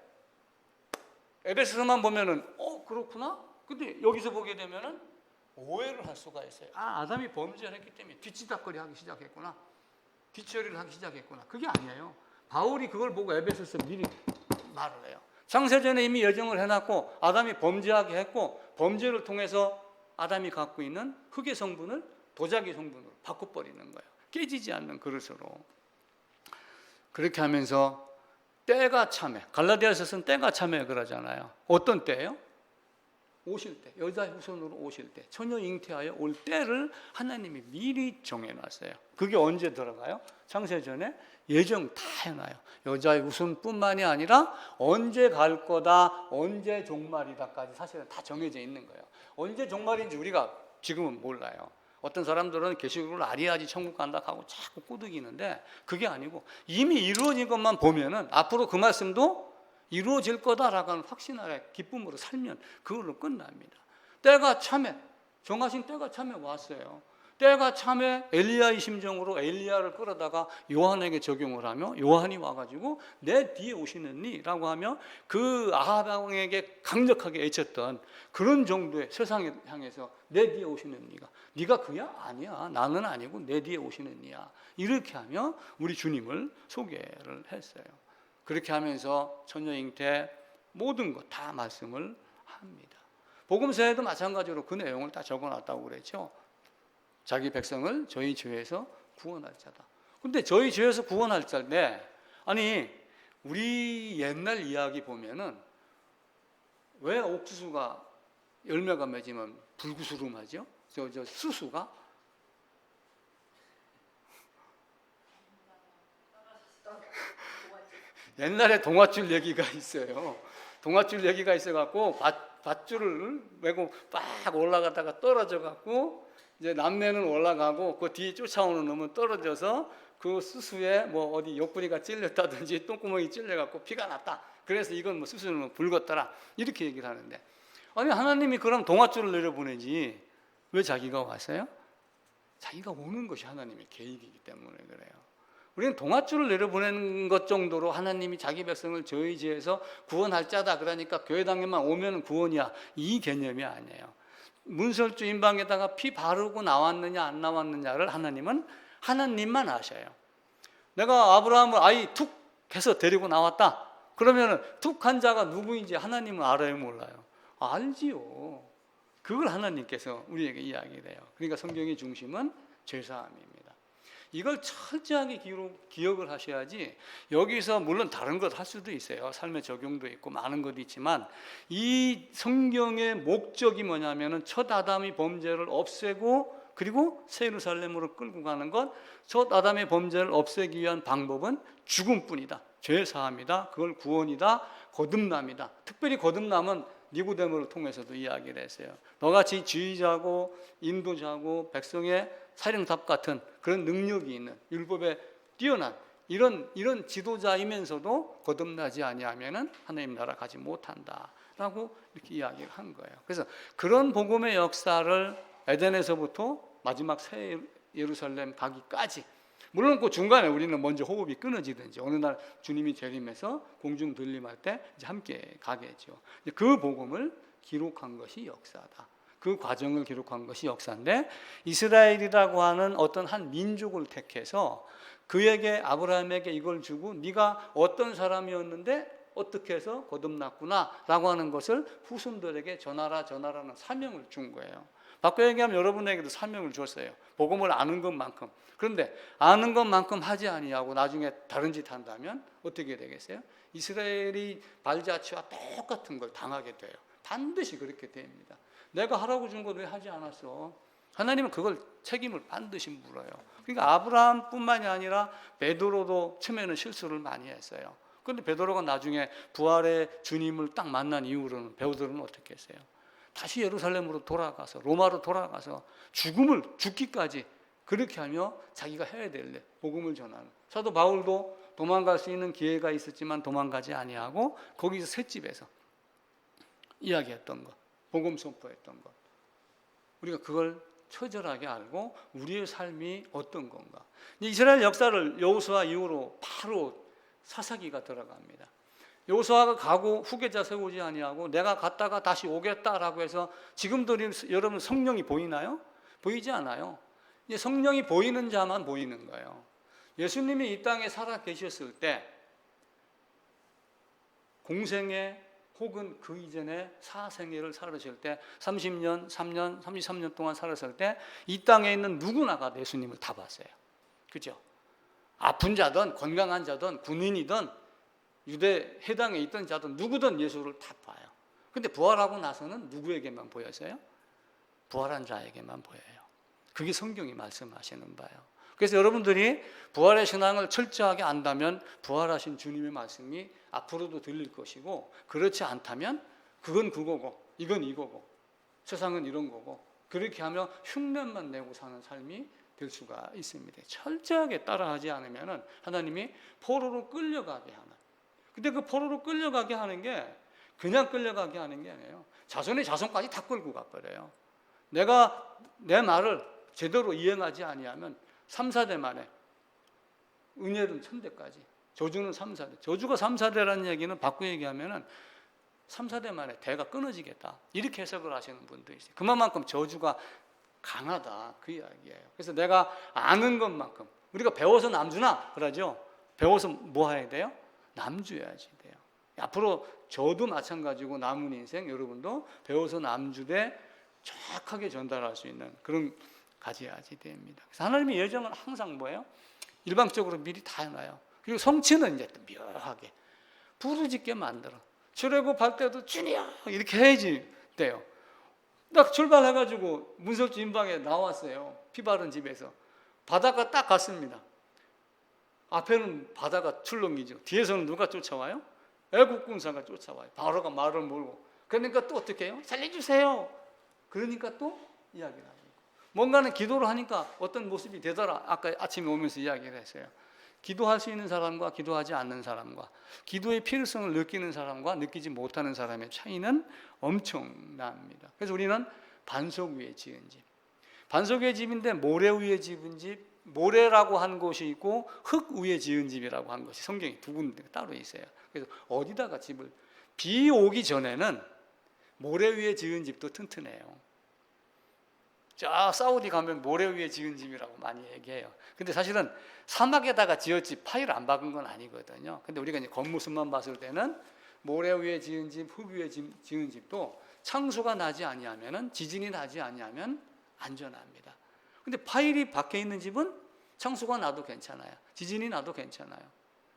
Speaker 1: 에베소서만 보면은 그렇구나. 근데 여기서 보게 되면은 오해를 할 수가 있어요. 아담이 범죄를 했기 때문에 뒤치다거리 하기 시작했구나. 뒤처리를 하기 시작했구나. 그게 아니에요. 바울이 그걸 보고 에베소서 미리 말을 해요. 창세전에 이미 예정을 해놨고 아담이 범죄하게 했고 범죄를 통해서 아담이 갖고 있는 흙의 성분을 도자기 성분으로 바꿔버리는 거예요. 깨지지 않는 그릇으로. 그렇게 하면서 때가 참해. 갈라디아서는 때가 참해 그러잖아요. 어떤 때예요? 오실 때, 여자 후손으로 오실 때, 처녀 잉태하여 올 때를 하나님이 미리 정해놨어요. 그게 언제 들어가요? 창세전에 예정 다 해놔요. 여자의 후손뿐만이 아니라 언제 갈 거다, 언제 종말이다까지 사실은 다 정해져 있는 거예요. 언제 종말인지 우리가 지금은 몰라요. 어떤 사람들은 계시록을 알아야지 천국 간다 하고 자꾸 꼬드기는데 그게 아니고 이미 이루어진 것만 보면은 앞으로 그 말씀도 이루어질 거다라고 하는 확신하에 기쁨으로 살면 그걸로 끝납니다. 때가 참에, 정하신 때가 참에 왔어요. 때가 참에 엘리야의 심정으로 엘리야를 끌어다가 요한에게 적용을 하며 요한이 와가지고 내 뒤에 오시느니 라고 하며 그 아합 왕에게 강력하게 외쳤던 그런 정도의 세상을 향해서 내 뒤에 오시는 니가, 네가 그야? 아니야, 나는 아니고 내 뒤에 오시는 니야, 이렇게 하며 우리 주님을 소개를 했어요. 그렇게 하면서 처녀 잉태 모든 것 다 말씀을 합니다. 복음서에도 마찬가지로 그 내용을 다 적어놨다고 그랬죠. 자기 백성을 저희 죄에서 구원할 자다. 근데 저희 죄에서 구원할 자인데, 아니 우리 옛날 이야기 보면은 왜 옥수수가 열매가 맺으면 불구스름하죠? 저 수수가 옛날에 동화줄 얘기가 있어요. 동화줄 얘기가 있어갖고 밧줄을 메고 빡 올라가다가 떨어져갖고 이제 남매는 올라가고 그 뒤에 쫓아오는 놈은 떨어져서 그 수수에 뭐 어디 옆구리가 찔렸다든지 똥구멍이 찔려갖고 피가 났다. 그래서 이건 뭐 수수는 붉었더라. 이렇게 얘기를 하는데, 아니 하나님이 그럼 동화줄을 내려보내지 왜 자기가 왔어요? 자기가 오는 것이 하나님의 계획이기 때문에 그래요. 우리는 동화줄을 내려보내는 것 정도로 하나님이 자기 백성을 저희 죄에서 구원할 자다, 그러니까 교회당에만 오면 구원이야, 이 개념이 아니에요. 문설주 임방에다가 피 바르고 나왔느냐 안 나왔느냐를 하나님만 아셔요. 내가 아브라함을 아이 툭 해서 데리고 나왔다, 그러면 툭 한 자가 누구인지 하나님은 알아요, 몰라요? 알지요. 그걸 하나님께서 우리에게 이야기를 해요. 그러니까 성경의 중심은 죄사함입니다. 이걸 철저하게 기억을 하셔야지, 여기서 물론 다른 것 할 수도 있어요. 삶의 적용도 있고 많은 것도 있지만, 이 성경의 목적이 뭐냐면은 첫 아담이 범죄를 없애고 그리고 새 예루살렘으로 끌고 가는 것, 첫 아담의 범죄를 없애기 위한 방법은 죽음뿐이다. 죄사함이다. 그걸 구원이다. 거듭남이다. 특별히 거듭남은 니고데모를 통해서도 이야기를 했어요. 너같이 지휘자고 인도자고 백성의 사령탑 같은 그런 능력이 있는 율법에 뛰어난 이런 지도자이면서도 거듭나지 아니하면은 하나님 나라 가지 못한다라고 이렇게 이야기를 한 거예요. 그래서 그런 복음의 역사를 에덴에서부터 마지막 새 예루살렘 가기까지, 물론 그 중간에 우리는 먼저 호흡이 끊어지든지 어느 날 주님이 재림해서 공중 들림할 때 이제 함께 가겠죠. 그 복음을 기록한 것이 역사다. 그 과정을 기록한 것이 역사인데, 이스라엘이라고 하는 어떤 한 민족을 택해서 그에게, 아브라함에게 이걸 주고 네가 어떤 사람이었는데 어떻게 해서 거듭났구나라고 하는 것을 후손들에게 전하라는 사명을 준 거예요. 바꿔 얘기하면 여러분에게도 사명을 줬어요. 복음을 아는 것만큼. 그런데 아는 것만큼 하지 아니하고 나중에 다른 짓 한다면 어떻게 되겠어요? 이스라엘이 발자취와 똑같은 걸 당하게 돼요. 반드시 그렇게 됩니다. 내가 하라고 준 것 왜 하지 않았어? 하나님은 그걸 책임을 반드시 물어요. 그러니까 아브라함뿐만이 아니라 베드로도 처음에는 실수를 많이 했어요. 그런데 베드로가 나중에 부활의 주님을 딱 만난 이후로는 베드로는 어떻게 했어요? 다시 예루살렘으로 돌아가서, 로마로 돌아가서 죽기까지 그렇게 하며 자기가 해야 될 일, 복음을 전하는. 사도 바울도 도망갈 수 있는 기회가 있었지만 도망가지 아니하고 거기서 셋집에서 이야기했던 것, 복음 선포했던 것, 우리가 그걸 처절하게 알고 우리의 삶이 어떤 건가. 이스라엘 역사를 여호수아 이후로 바로 사사기가 들어갑니다. 여호수아가 가고 후계자 세우지 아니하고 내가 갔다가 다시 오겠다라고 해서, 지금도 여러분 성령이 보이나요? 보이지 않아요. 이제 성령이 보이는 자만 보이는 거예요. 예수님이 이 땅에 살아 계셨을 때, 공생애 혹은 그 이전에 사생애를 살았을 때, 30년, 3년, 33년 동안 살았을 때 이 땅에 있는 누구나가 예수님을 다 봤어요. 그죠? 아픈 자든 건강한 자든 군인이든 유대 해당에 있던 자든 누구든 예수를 다 봐요. 근데 부활하고 나서는 누구에게만 보였어요? 부활한 자에게만 보여요. 그게 성경이 말씀하시는 바예요. 그래서 여러분들이 부활의 신앙을 철저하게 안다면 부활하신 주님의 말씀이 앞으로도 들릴 것이고, 그렇지 않다면 그건 그거고 이건 이거고 세상은 이런 거고, 그렇게 하면 흉내만 내고 사는 삶이 될 수가 있습니다. 철저하게 따라하지 않으면 하나님이 포로로 끌려가게 하는, 근데 그 포로로 끌려가게 하는 게 그냥 끌려가게 하는 게 아니에요. 자손의 자손까지 다 끌고 가버려요. 내가 내 말을 제대로 이행하지 아니하면 3, 4대 만에, 은혜는 1000대까지, 저주는 3, 4대. 저주가 3, 4대라는 얘기는 바꾸어 얘기하면 3, 4대 만에 대가 끊어지겠다, 이렇게 해석을 하시는 분도 있어요. 그만큼 저주가 강하다, 그 이야기예요. 그래서 내가 아는 것만큼, 우리가 배워서 남주나 그러죠. 배워서 뭐 해야 돼요? 남주해야지 돼요. 앞으로 저도 마찬가지고 남은 인생 여러분도 배워서 남주되 정확하게 전달할 수 있는 그런 가져야지 됩니다. 그래서 하나님의 예정은 항상 뭐예요? 일방적으로 미리 다 해놔요. 그리고 성취는 이제 또 묘하게 부르짖게 만들어. 출애굽할 때도 주님 이렇게 해야지 돼요. 딱 출발해가지고 문설주 임방에 나왔어요. 피 바른 집에서 바다가 딱 갔습니다. 앞에는 바다가 출렁이죠. 뒤에서는 누가 쫓아와요? 애국 군사가 쫓아와요. 바로가 말을 몰고. 그러니까 또 어떻게 해요? 살려주세요. 그러니까 또 이야기를 하고, 뭔가는 기도를 하니까 어떤 모습이 되더라. 아까 아침에 오면서 이야기를 했어요. 기도할 수 있는 사람과 기도하지 않는 사람과, 기도의 필요성을 느끼는 사람과 느끼지 못하는 사람의 차이는 엄청납니다. 그래서 우리는 반석 위에 지은 집, 반석 위에 집인데 모래 위에 지은 집, 모래라고 한 곳이 있고 흙 위에 지은 집이라고 한 것이 성경에 두 군데 따로 있어요. 그래서 어디다가 집을, 비 오기 전에는 모래 위에 지은 집도 튼튼해요. 자, 사우디 가면 모래 위에 지은 집이라고 많이 얘기해요. 근데 사실은 사막에다가 지었지 파일 안 박은 건 아니거든요. 근데 우리가 이제 겉모습만 봤을 때는 모래 위에 지은 집, 흙 위에 지은 집도 창수가 나지 아니하면은, 지진이 나지 아니하면 안전합니다. 근데 파일이 박혀 있는 집은 창수가 나도 괜찮아요. 지진이 나도 괜찮아요.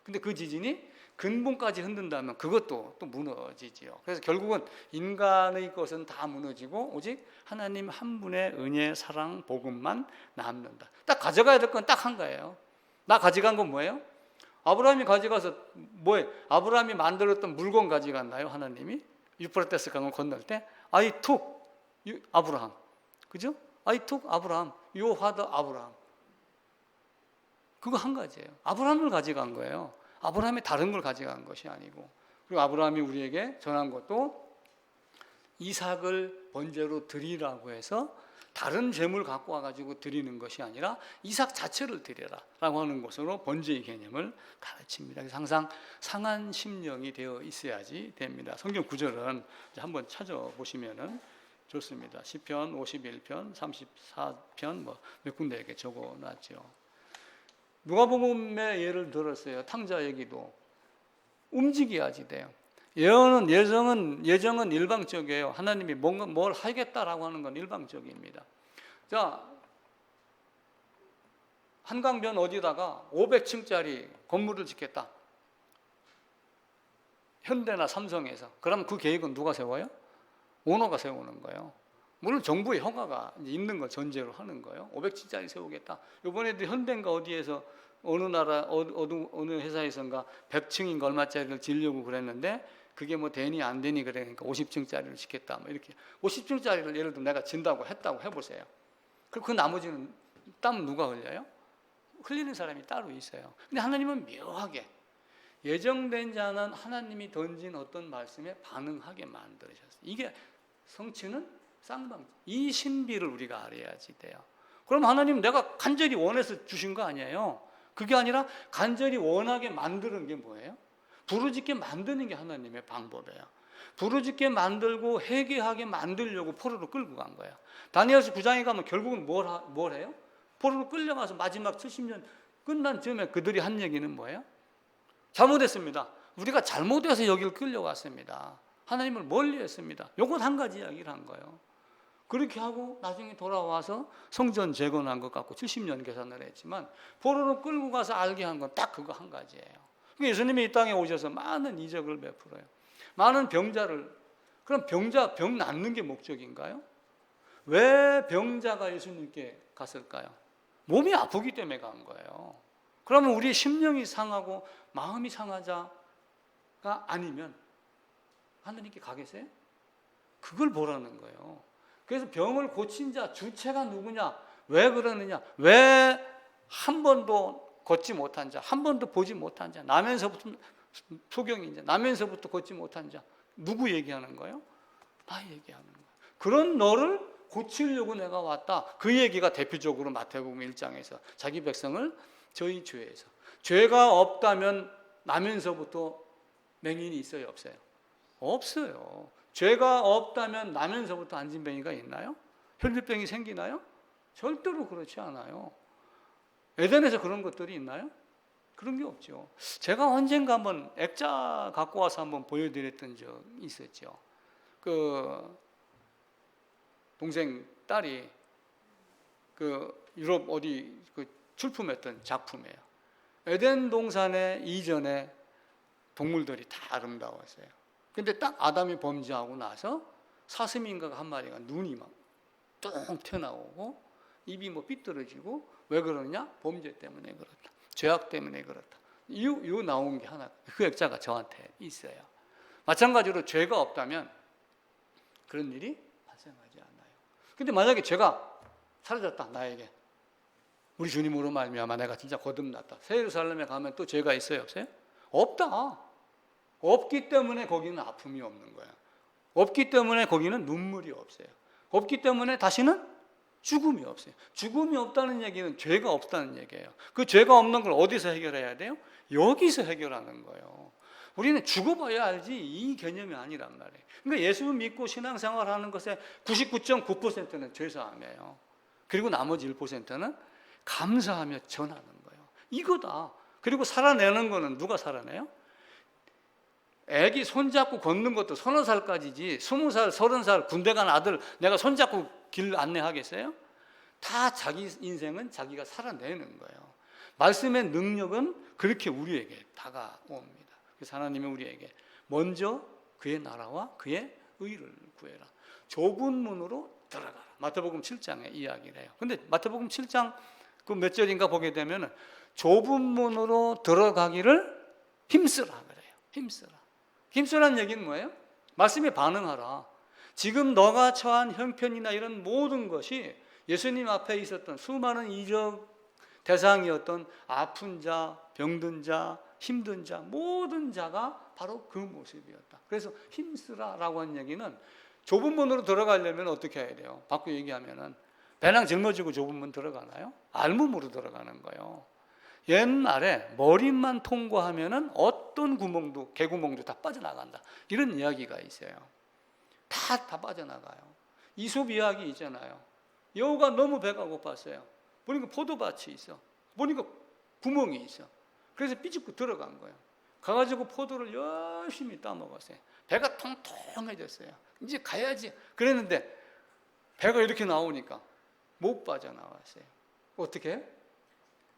Speaker 1: 근데 그 지진이 근본까지 흔든다면 그것도 또 무너지지요. 그래서 결국은 인간의 것은 다 무너지고 오직 하나님 한 분의 은혜, 사랑, 복음만 남는다. 딱 가져가야 될 건 딱 한 거예요. 나 가져간 건 뭐예요? 아브라함이 가져가서 뭐예요? 아브라함이 만들었던 물건 가져갔나요? 하나님이 유프라테스 강을 건널 때 I took 아브라함, 그죠? I took 아브라함, your father 아브라함. 그거 한 가지예요. 아브라함을 가져간 거예요. 아브라함이 다른 걸 가져간 것이 아니고, 그리고 아브라함이 우리에게 전한 것도 이삭을 번제로 드리라고 해서 다른 재물 갖고 와가지고 드리는 것이 아니라 이삭 자체를 드려라 라고 하는 것으로 번제의 개념을 가르칩니다. 그래서 항상 상한 심령이 되어 있어야지 됩니다. 성경 구절은 한번 찾아보시면 좋습니다. 시편 51편, 34편 몇 군데 이렇게 적어놨죠. 누가복음의 예를 들었어요. 탕자 얘기도 움직여야지 돼요. 예정은 일방적이에요. 하나님이 뭔가 뭘 하겠다라고 하는 건 일방적입니다. 자, 한강변 어디다가 500층짜리 건물을 짓겠다. 현대나 삼성에서. 그럼 그 계획은 누가 세워요? 오너가 세우는 거예요. 물론 정부의 허가가 있는 걸 전제로 하는 거예요. 500층짜리 세우겠다. 이번에도 현대인가 어디에서 어느 나라 어느 회사에선가 100층인가 얼마짜리를 지으려고 그랬는데 그게 뭐 되니 안 되니 그러니까 50층짜리를 짓겠다. 뭐 이렇게 50층짜리를 예를 들어 내가 진다고 했다고 해보세요. 그럼 그 나머지는 땀 누가 흘려요? 흘리는 사람이 따로 있어요. 근데 하나님은 묘하게 예정된 자는 하나님이 던진 어떤 말씀에 반응하게 만들으셨어요. 이게 성취는 쌍방, 이 신비를 우리가 알아야지 돼요. 그럼 하나님 내가 간절히 원해서 주신 거 아니에요. 그게 아니라 간절히 원하게 만드는 게 뭐예요? 부르짖게 만드는 게 하나님의 방법이에요. 부르짖게 만들고 회개하게 만들려고 포로로 끌고 간 거예요. 다니엘서 9장에 가면 결국은 뭘 해요? 포로로 끌려가서 마지막 70년 끝난 즈음에 그들이 한 얘기는 뭐예요? 잘못했습니다. 우리가 잘못해서 여기를 끌려갔습니다. 하나님을 멀리했습니다. 요건 한 가지 이야기를 한 거예요. 그렇게 하고 나중에 돌아와서 성전 재건한 것 같고 70년 계산을 했지만 포로로 끌고 가서 알게 한 건 딱 그거 한 가지예요. 예수님이 이 땅에 오셔서 많은 이적을 베풀어요. 많은 병자를 그럼 병 낫는 게 목적인가요? 왜 병자가 예수님께 갔을까요? 몸이 아프기 때문에 간 거예요. 그러면 우리 심령이 상하고 마음이 상하자가 아니면 하나님께 가겠어요? 그걸 보라는 거예요. 그래서 병을 고친 자 주체가 누구냐? 왜 그러느냐? 왜 한 번도 걷지 못한 자, 한 번도 보지 못한 자, 나면서부터 소경인자, 나면서부터 걷지 못한 자, 누구 얘기하는 거예요? 나 얘기하는 거예요. 그런 너를 고치려고 내가 왔다. 그 얘기가 대표적으로 마태복음 1장에서 자기 백성을 저희 죄에서, 죄가 없다면 나면서부터 맹인이 있어요, 없어요? 없어요. 죄가 없다면 나면서부터 안진뱅이가 있나요? 혈류병이 생기나요? 절대로 그렇지 않아요. 에덴에서 그런 것들이 있나요? 그런 게 없죠. 제가 언젠가 한번 액자 갖고 와서 한번 보여드렸던 적이 있었죠. 그 동생 딸이 그 유럽 어디 그 출품했던 작품이에요. 에덴 동산에 이전에 동물들이 다 아름다웠어요. 근데 딱 아담이 범죄하고 나서 사슴인가가 한 마리가 눈이 막 뚱 튀어나오고 입이 뭐 삐뚤어지고 왜 그러냐? 범죄 때문에 그렇다. 죄악 때문에 그렇다. 요 나온 게 하나, 그 액자가 저한테 있어요. 마찬가지로 죄가 없다면 그런 일이 발생하지 않아요. 근데 만약에 죄가 사라졌다, 나에게. 우리 주님으로 말미암아 내가 진짜 거듭났다. 새 예루살렘에 가면 또 죄가 있어요, 없어요? 없다. 없기 때문에 거기는 아픔이 없는 거야. 없기 때문에 거기는 눈물이 없어요. 없기 때문에 다시는 죽음이 없어요. 죽음이 없다는 얘기는 죄가 없다는 얘기예요. 그 죄가 없는 걸 어디서 해결해야 돼요? 여기서 해결하는 거예요. 우리는 죽어봐야 알지 이 개념이 아니란 말이에요. 그러니까 예수 믿고 신앙생활하는 것의 99.9%는 죄사함이에요. 그리고 나머지 1%는 감사하며 전하는 거예요. 이거다. 그리고 살아내는 거는 누가 살아내요? 애기 손잡고 걷는 것도 30살까지지 20살, 30살 군대 간 아들 내가 손잡고 길 안내하겠어요? 다 자기 인생은 자기가 살아내는 거예요. 말씀의 능력은 그렇게 우리에게 다가옵니다. 그래서 하나님이 우리에게 먼저 그의 나라와 그의 의를 구해라. 좁은 문으로 들어가라. 마태복음 7장의 이야기를 해요. 근데 마태복음 7장 그 몇 절인가 보게 되면 좁은 문으로 들어가기를 힘쓰라 그래요. 힘쓰라. 힘쓰라는 얘기는 뭐예요? 말씀에 반응하라. 지금 너가 처한 형편이나 이런 모든 것이 예수님 앞에 있었던 수많은 이적 대상이었던 아픈 자, 병든 자, 힘든 자, 모든 자가 바로 그 모습이었다. 그래서 힘쓰라라고 하는 얘기는 좁은 문으로 들어가려면 어떻게 해야 돼요? 바꿔 얘기하면은 배낭 짊어지고 좁은 문 들어가나요? 알몸으로 들어가는 거예요. 옛날에 머리만 통과하면은 어떤 구멍도 개구멍도 다 빠져나간다. 이런 이야기가 있어요. 다 빠져나가요. 이솝 이야기 있잖아요. 여우가 너무 배가 고팠어요. 보니까 포도밭이 있어. 보니까 구멍이 있어. 그래서 삐집고 들어간 거예요. 가가지고 포도를 열심히 따먹었어요. 배가 통통해졌어요. 이제 가야지. 그랬는데 배가 이렇게 나오니까 못 빠져나왔어요. 어떻게?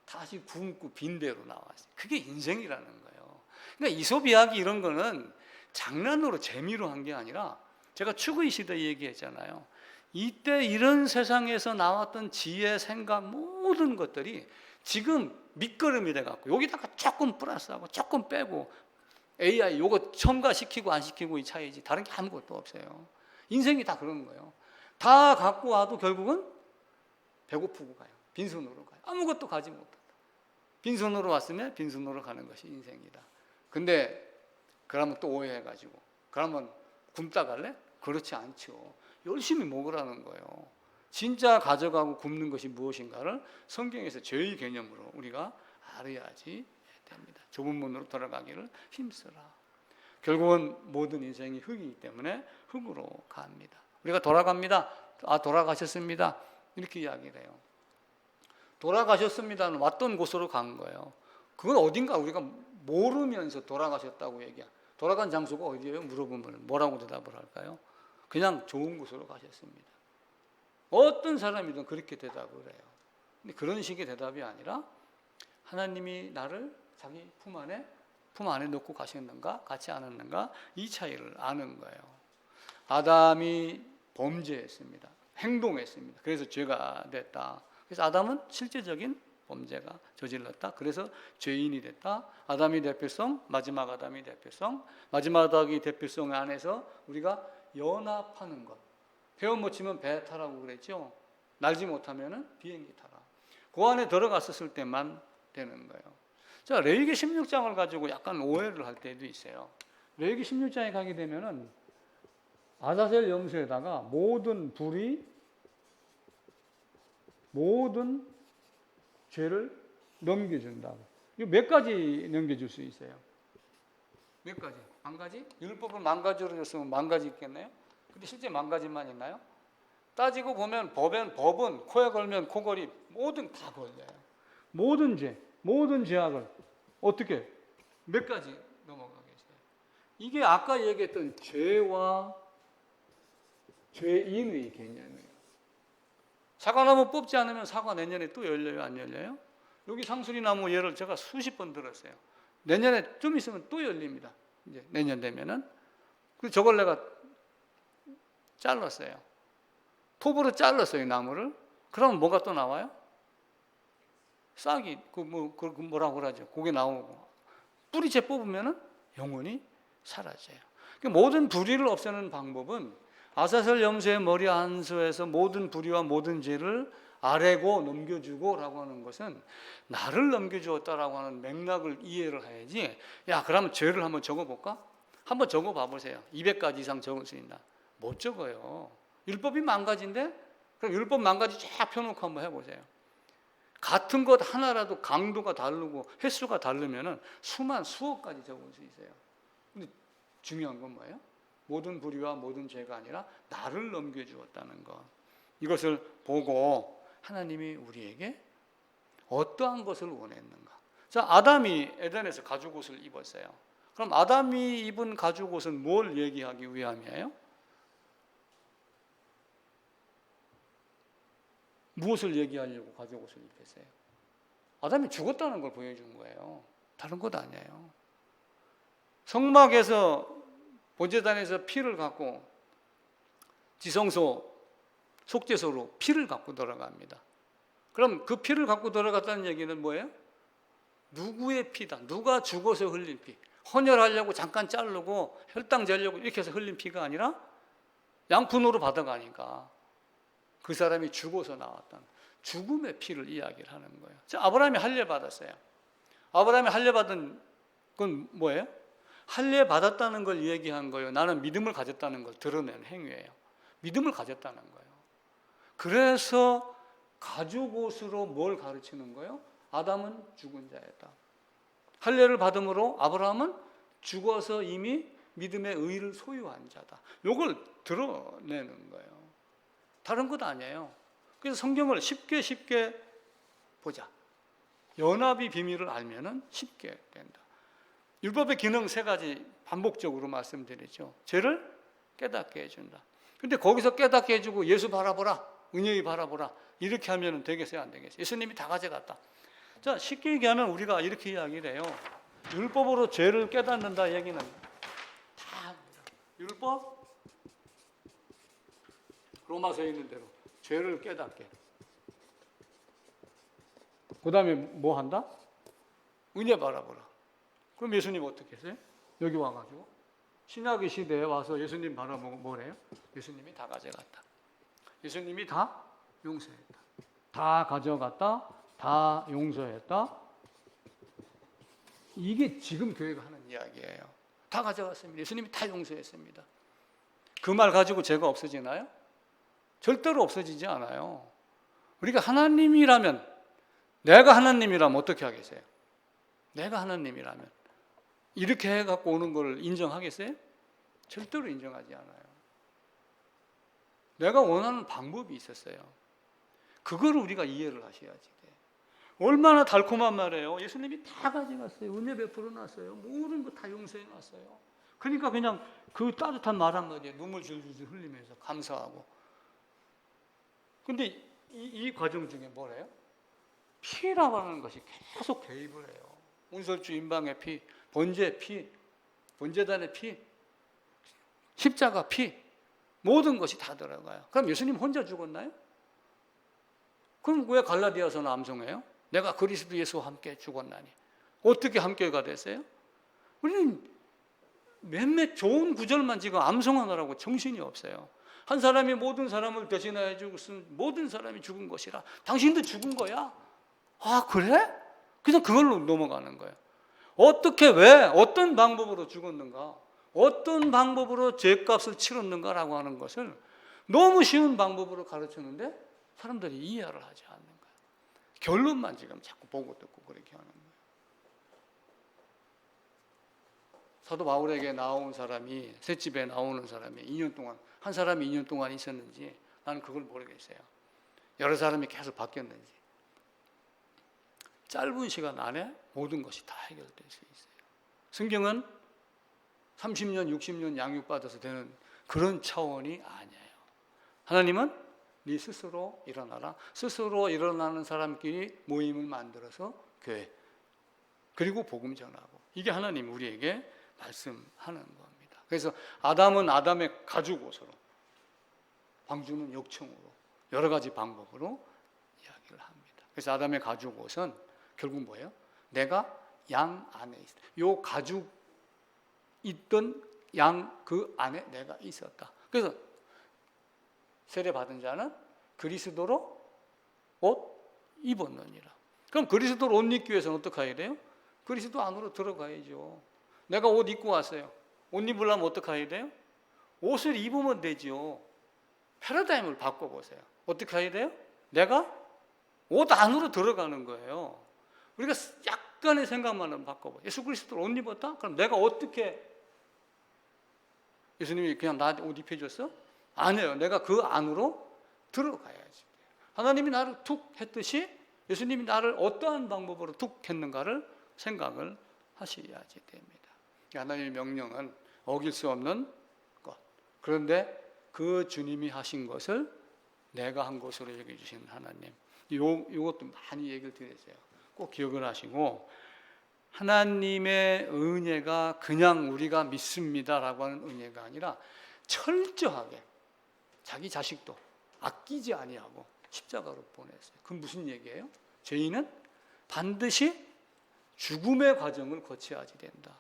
Speaker 1: 다시 굶고 빈대로 나왔어요. 그게 인생이라는 거예요. 그러니까 이솝 이야기 이런 거는 장난으로 재미로 한 게 아니라 제가 추구의 시대 얘기했잖아요. 이때 이런 세상에서 나왔던 지혜, 생각 모든 것들이 지금 밑거름이 돼갖고 여기다가 조금 플러스하고 조금 빼고 AI 요거 첨가시키고 안 시키고 이 차이지 다른 게 아무것도 없어요. 인생이 다 그런 거예요. 다 갖고 와도 결국은 배고프고 가요. 빈손으로 가요. 아무것도 가지 못한다. 빈손으로 왔으면 빈손으로 가는 것이 인생이다. 근데 그러면 또 오해해가지고 그러면 굶다 갈래? 그렇지 않죠. 열심히 먹으라는 거예요. 진짜 가져가고 굶는 것이 무엇인가를 성경에서 죄의 개념으로 우리가 알아야지 됩니다. 좁은 문으로 들어가기를 힘쓰라. 결국은 모든 인생이 흙이기 때문에 흙으로 갑니다. 우리가 돌아갑니다. 아, 돌아가셨습니다. 이렇게 이야기를 해요. 돌아가셨습니다는 왔던 곳으로 간 거예요. 그건 어딘가 우리가 모르면서 돌아가셨다고 얘기해. 돌아간 장소가 어디예요? 물어보면 뭐라고 대답을 할까요? 그냥 좋은 곳으로 가셨습니다. 어떤 사람이든 그렇게 대답을 해요. 근데 그런 식의 대답이 아니라 하나님이 나를 자기 품 안에 넣고 가셨는가, 같이 않았는가 이 차이를 아는 거예요. 아담이 범죄했습니다. 행동했습니다. 그래서 죄가 됐다. 그래서 아담은 실제적인 범죄가 저질렀다. 그래서 죄인이 됐다. 아담이 대표성, 마지막 아담이 대표성, 마지막 아담이 대표성 안에서 우리가 연합하는 것. 배워 못 치면 배 타라고 그랬죠. 날지 못하면 비행기 타라. 그 안에 들어갔었을 때만 되는 거예요. 자, 레위기 16장을 가지고 약간 오해를 할 때도 있어요. 레위기 16장에 가게 되면은 아사셀 염소에다가 모든 불의, 모든 죄를 넘겨준다고. 이거 몇 가지 넘겨줄 수 있어요? 몇 가지? 만 가지? 율법을 만 가지로 줬으면 만 가지 있겠네요? 근데 실제 만 가지만 있나요? 따지고 보면 법은 코에 걸면 코걸이 모든 다 걸려요. 모든 죄, 모든 죄악을 어떻게 몇 가지 넘어가겠어요? 이게 아까 얘기했던 죄와 죄인의 개념이에요. 사과나무 뽑지 않으면 사과 내년에 또 열려요, 안 열려요? 여기 상수리나무 예를 제가 수십 번 들었어요. 내년에 좀 있으면 또 열립니다. 이제 내년 되면은. 그래서 저걸 내가 잘랐어요. 톱으로 잘랐어요, 나무를. 그러면 뭐가 또 나와요? 싹이, 뭐라고 그러죠? 그게 나오고. 뿌리채 뽑으면은 영원히 사라져요. 모든 불의를 없애는 방법은 아사셀 염소의 머리 안수에서 모든 불의와 모든 죄를 아래고 넘겨주고 라고 하는 것은 나를 넘겨주었다라고 하는 맥락을 이해를 해야지. 야, 그러면 죄를 한번 적어볼까? 한번 적어봐 보세요. 200가지 이상 적을 수 있나? 못 적어요. 율법이 만 가지인데 그럼 율법 만 가지 쫙 펴놓고 한번 해보세요. 같은 것 하나라도 강도가 다르고 횟수가 다르면은 수억 가지 적을 수 있어요. 근데 중요한 건 뭐예요? 모든 불의와 모든 죄가 아니라 나를 넘겨주었다는 것. 이것을 보고 하나님이 우리에게 어떠한 것을 원했는가. 자, 아담이 에덴에서 가죽옷을 입었어요. 그럼 아담이 입은 가죽옷은 뭘 얘기하기 위함이에요? 무엇을 얘기하려고 가죽옷을 입혔어요? 아담이 죽었다는 걸 보여준 거예요. 다른 것 아니에요. 성막에서 번제단에서 피를 갖고 지성소 속죄소로 피를 갖고 들어갑니다. 그럼 그 피를 갖고 들어갔다는 얘기는 뭐예요? 누구의 피다. 누가 죽어서 흘린 피. 헌혈하려고 잠깐 자르고 혈당 재려고 이렇게 해서 흘린 피가 아니라 양푼으로 받아가니까 그 사람이 죽어서 나왔다는 죽음의 피를 이야기를 하는 거예요. 자, 아브라함이 할례 받았어요. 아브라함이 할례 받은 건 뭐예요? 할례 받았다는 걸 얘기한 거예요. 나는 믿음을 가졌다는 걸 드러낸 행위예요. 믿음을 가졌다는 거예요. 그래서 가죽옷으로 뭘 가르치는 거예요? 아담은 죽은 자였다. 할례를 받음으로 아브라함은 죽어서 이미 믿음의 의를 소유한 자다. 이걸 드러내는 거예요. 다른 것 아니에요. 그래서 성경을 쉽게 보자. 연합의 비밀을 알면은 쉽게 된다. 율법의 기능 세 가지 반복적으로 말씀드리죠. 죄를 깨닫게 해준다. 근데 거기서 깨닫게 해주고 예수 바라보라, 은혜의 바라보라 이렇게 하면 되겠어요, 안 되겠어요? 예수님이 다 가져갔다. 자, 쉽게 얘기하면 우리가 이렇게 이야기를 해요. 율법으로 죄를 깨닫는다 얘기는 다 율법 로마서에 있는 대로 죄를 깨닫게. 그 다음에 뭐 한다? 은혜 바라보라. 그럼 예수님 어떻게 했어요? 여기 와가지고 신약의 시대에 와서 예수님 바라보고 뭐래요? 예수님이 다 가져갔다. 예수님이 다 용서했다. 다 가져갔다. 다 용서했다. 이게 지금 교회가 하는 이야기예요. 다 가져갔습니다. 예수님이 다 용서했습니다. 그 말 가지고 죄가 없어지나요? 절대로 없어지지 않아요. 우리가 하나님이라면, 내가 하나님이라면 어떻게 하겠어요? 내가 하나님이라면 이렇게 해갖고 오는 걸 인정하겠어요? 절대로 인정하지 않아요. 내가 원하는 방법이 있었어요. 그걸 우리가 이해를 하셔야지 돼. 얼마나 달콤한 말이에요. 예수님이 다 가져갔어요. 은혜 베풀어 놨어요. 모든 거 다 용서해 놨어요. 그러니까 그냥 그 따뜻한 말 한마디에 눈물 줄줄 흘리면서 감사하고. 근데 이 과정 중에 뭐래요? 피라고 하는 것이 계속 개입을 해요. 운설주 임방의 피, 번제 피, 번제단의 피, 십자가 피. 모든 것이 다 들어가요. 그럼 예수님 혼자 죽었나요? 그럼 왜 갈라디아서는 암송해요? 내가 그리스도 예수와 함께 죽었나니. 어떻게 함께가 됐어요? 우리는 몇몇 좋은 구절만 지금 암송하느라고 정신이 없어요. 한 사람이 모든 사람을 대신하여 죽었으면 모든 사람이 죽은 것이라. 당신도 죽은 거야. 아, 그래? 그냥 그걸로 넘어가는 거예요. 어떻게, 왜, 어떤 방법으로 죽었는가, 어떤 방법으로 죄값을 치렀는가라고 하는 것을 너무 쉬운 방법으로 가르쳤는데 사람들이 이해를 하지 않는 거예요. 결론만 지금 자꾸 보고 듣고 그렇게 하는 거예요. 사도 바울에게 나온 사람이, 셋집에 나오는 사람이 2년 동안, 한 사람이 2년 동안 있었는지 나는 그걸 모르겠어요. 여러 사람이 계속 바뀌었는지. 짧은 시간 안에 모든 것이 다 해결될 수 있어요. 성경은 30년, 60년 양육받아서 되는 그런 차원이 아니에요. 하나님은 네 스스로 일어나라. 스스로 일어나는 사람끼리 모임을 만들어서 교회, 그리고 복음 전하고. 이게 하나님 우리에게 말씀하는 겁니다. 그래서 아담은 아담의 가죽 옷으로, 방주는 욕청으로, 여러 가지 방법으로 이야기를 합니다. 그래서 아담의 가죽 옷은 결국 뭐예요? 내가 양 안에 있다. 요 가죽 있던 양 그 안에 내가 있었다. 그래서 세례 받은 자는 그리스도로 옷 입었느니라. 그럼 그리스도로 옷 입기 위해서는 어떻게 해야 돼요? 그리스도 안으로 들어가야죠. 내가 옷 입고 왔어요. 옷 입으려면 어떻게 해야 돼요? 옷을 입으면 되죠. 패러다임을 바꿔보세요. 어떻게 해야 돼요? 내가 옷 안으로 들어가는 거예요. 우리가 약간의 생각만은 바꿔봐요. 예수 그리스도를 옷 입었다? 그럼 내가 어떻게, 예수님이 그냥 나한테 옷 입혀줬어? 아니에요. 내가 그 안으로 들어가야지. 하나님이 나를 툭 했듯이 예수님이 나를 어떠한 방법으로 툭 했는가를 생각을 하셔야지 됩니다. 하나님의 명령은 어길 수 없는 것. 그런데 그 주님이 하신 것을 내가 한 것으로 여겨주시는 하나님. 이것도 많이 얘기를 드렸어요. 꼭 기억을 하시고, 하나님의 은혜가 그냥 우리가 믿습니다라고 하는 은혜가 아니라 철저하게 자기 자식도 아끼지 아니하고 십자가로 보냈어요. 그건 무슨 얘기예요? 죄인은 반드시 죽음의 과정을 거쳐야지 된다.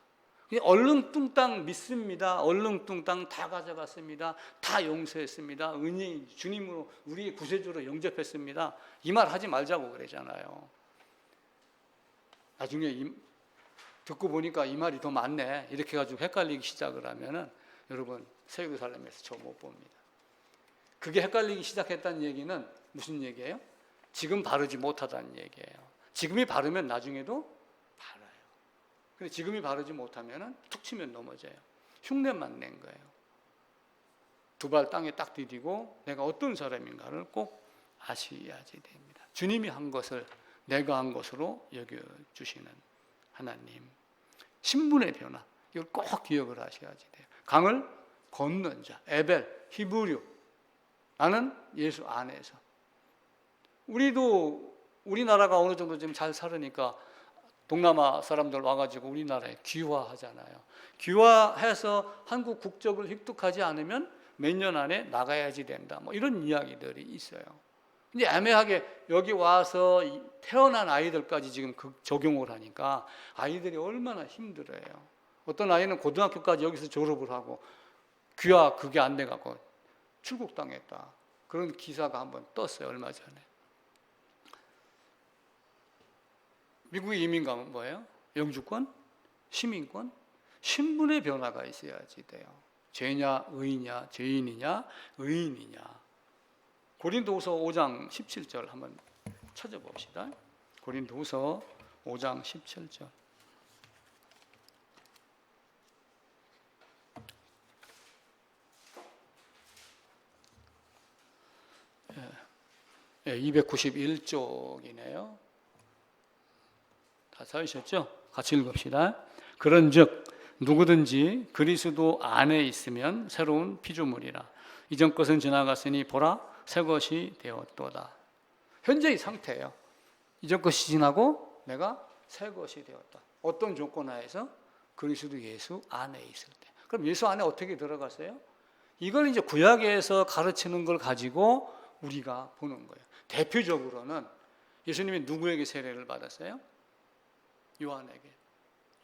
Speaker 1: 얼렁뚱땅 믿습니다, 얼렁뚱땅 다 가져갔습니다, 다 용서했습니다, 은혜인 주님으로 우리의 구세주로 영접했습니다, 이 말 하지 말자고 그러잖아요. 나중에 듣고 보니까 이 말이 더 맞네 이렇게 해가지고 헷갈리기 시작을 하면은 여러분 새 예루살렘에서 저 못 봅니다. 그게 헷갈리기 시작했다는 얘기는 무슨 얘기예요? 지금 바르지 못하다는 얘기예요. 지금이 바르면 나중에도 바라요. 근데 지금이 바르지 못하면은 툭 치면 넘어져요. 흉내만 낸 거예요. 두 발 땅에 딱 디디고 내가 어떤 사람인가를 꼭 아셔야지 됩니다. 주님이 한 것을 내가 한 것으로 여겨주시는 하나님. 신분의 변화, 이걸 꼭 기억을 하셔야지 돼요. 강을 건넌 자, 에벨, 히브류, 나는 예수 안에서. 우리나라가 어느 정도 지금 잘 살으니까 동남아 사람들 와가지고 우리나라에 귀화하잖아요. 귀화해서 한국 국적을 획득하지 않으면 몇 년 안에 나가야지 된다. 뭐 이런 이야기들이 있어요. 근데 애매하게 여기 와서 태어난 아이들까지 지금 적용을 하니까 아이들이 얼마나 힘들어요. 어떤 아이는 고등학교까지 여기서 졸업을 하고 귀화 그게 안 돼갖고 출국당했다. 그런 기사가 한번 떴어요, 얼마 전에. 미국에 이민 가면 뭐예요? 영주권, 시민권, 신분의 변화가 있어야지 돼요. 죄냐, 의냐, 죄인이냐, 의인이냐. 고린도후서 5장 17절 한번 찾아봅시다. 고린도후서 5장 17절. 예, 291쪽이네요. 다 찾으셨죠? 같이 읽읍시다. 그런즉 누구든지 그리스도 안에 있으면 새로운 피조물이라. 이전 것은 지나갔으니 보라 새 것이 되었도다. 현재의 상태예요. 이전 것이 지나고 내가 새 것이 되었다. 어떤 조건 하에서? 그리스도 예수 안에 있을 때. 그럼 예수 안에 어떻게 들어갔어요? 이걸 이제 구약에서 가르치는 걸 가지고 우리가 보는 거예요. 대표적으로는 예수님이 누구에게 세례를 받았어요? 요한에게.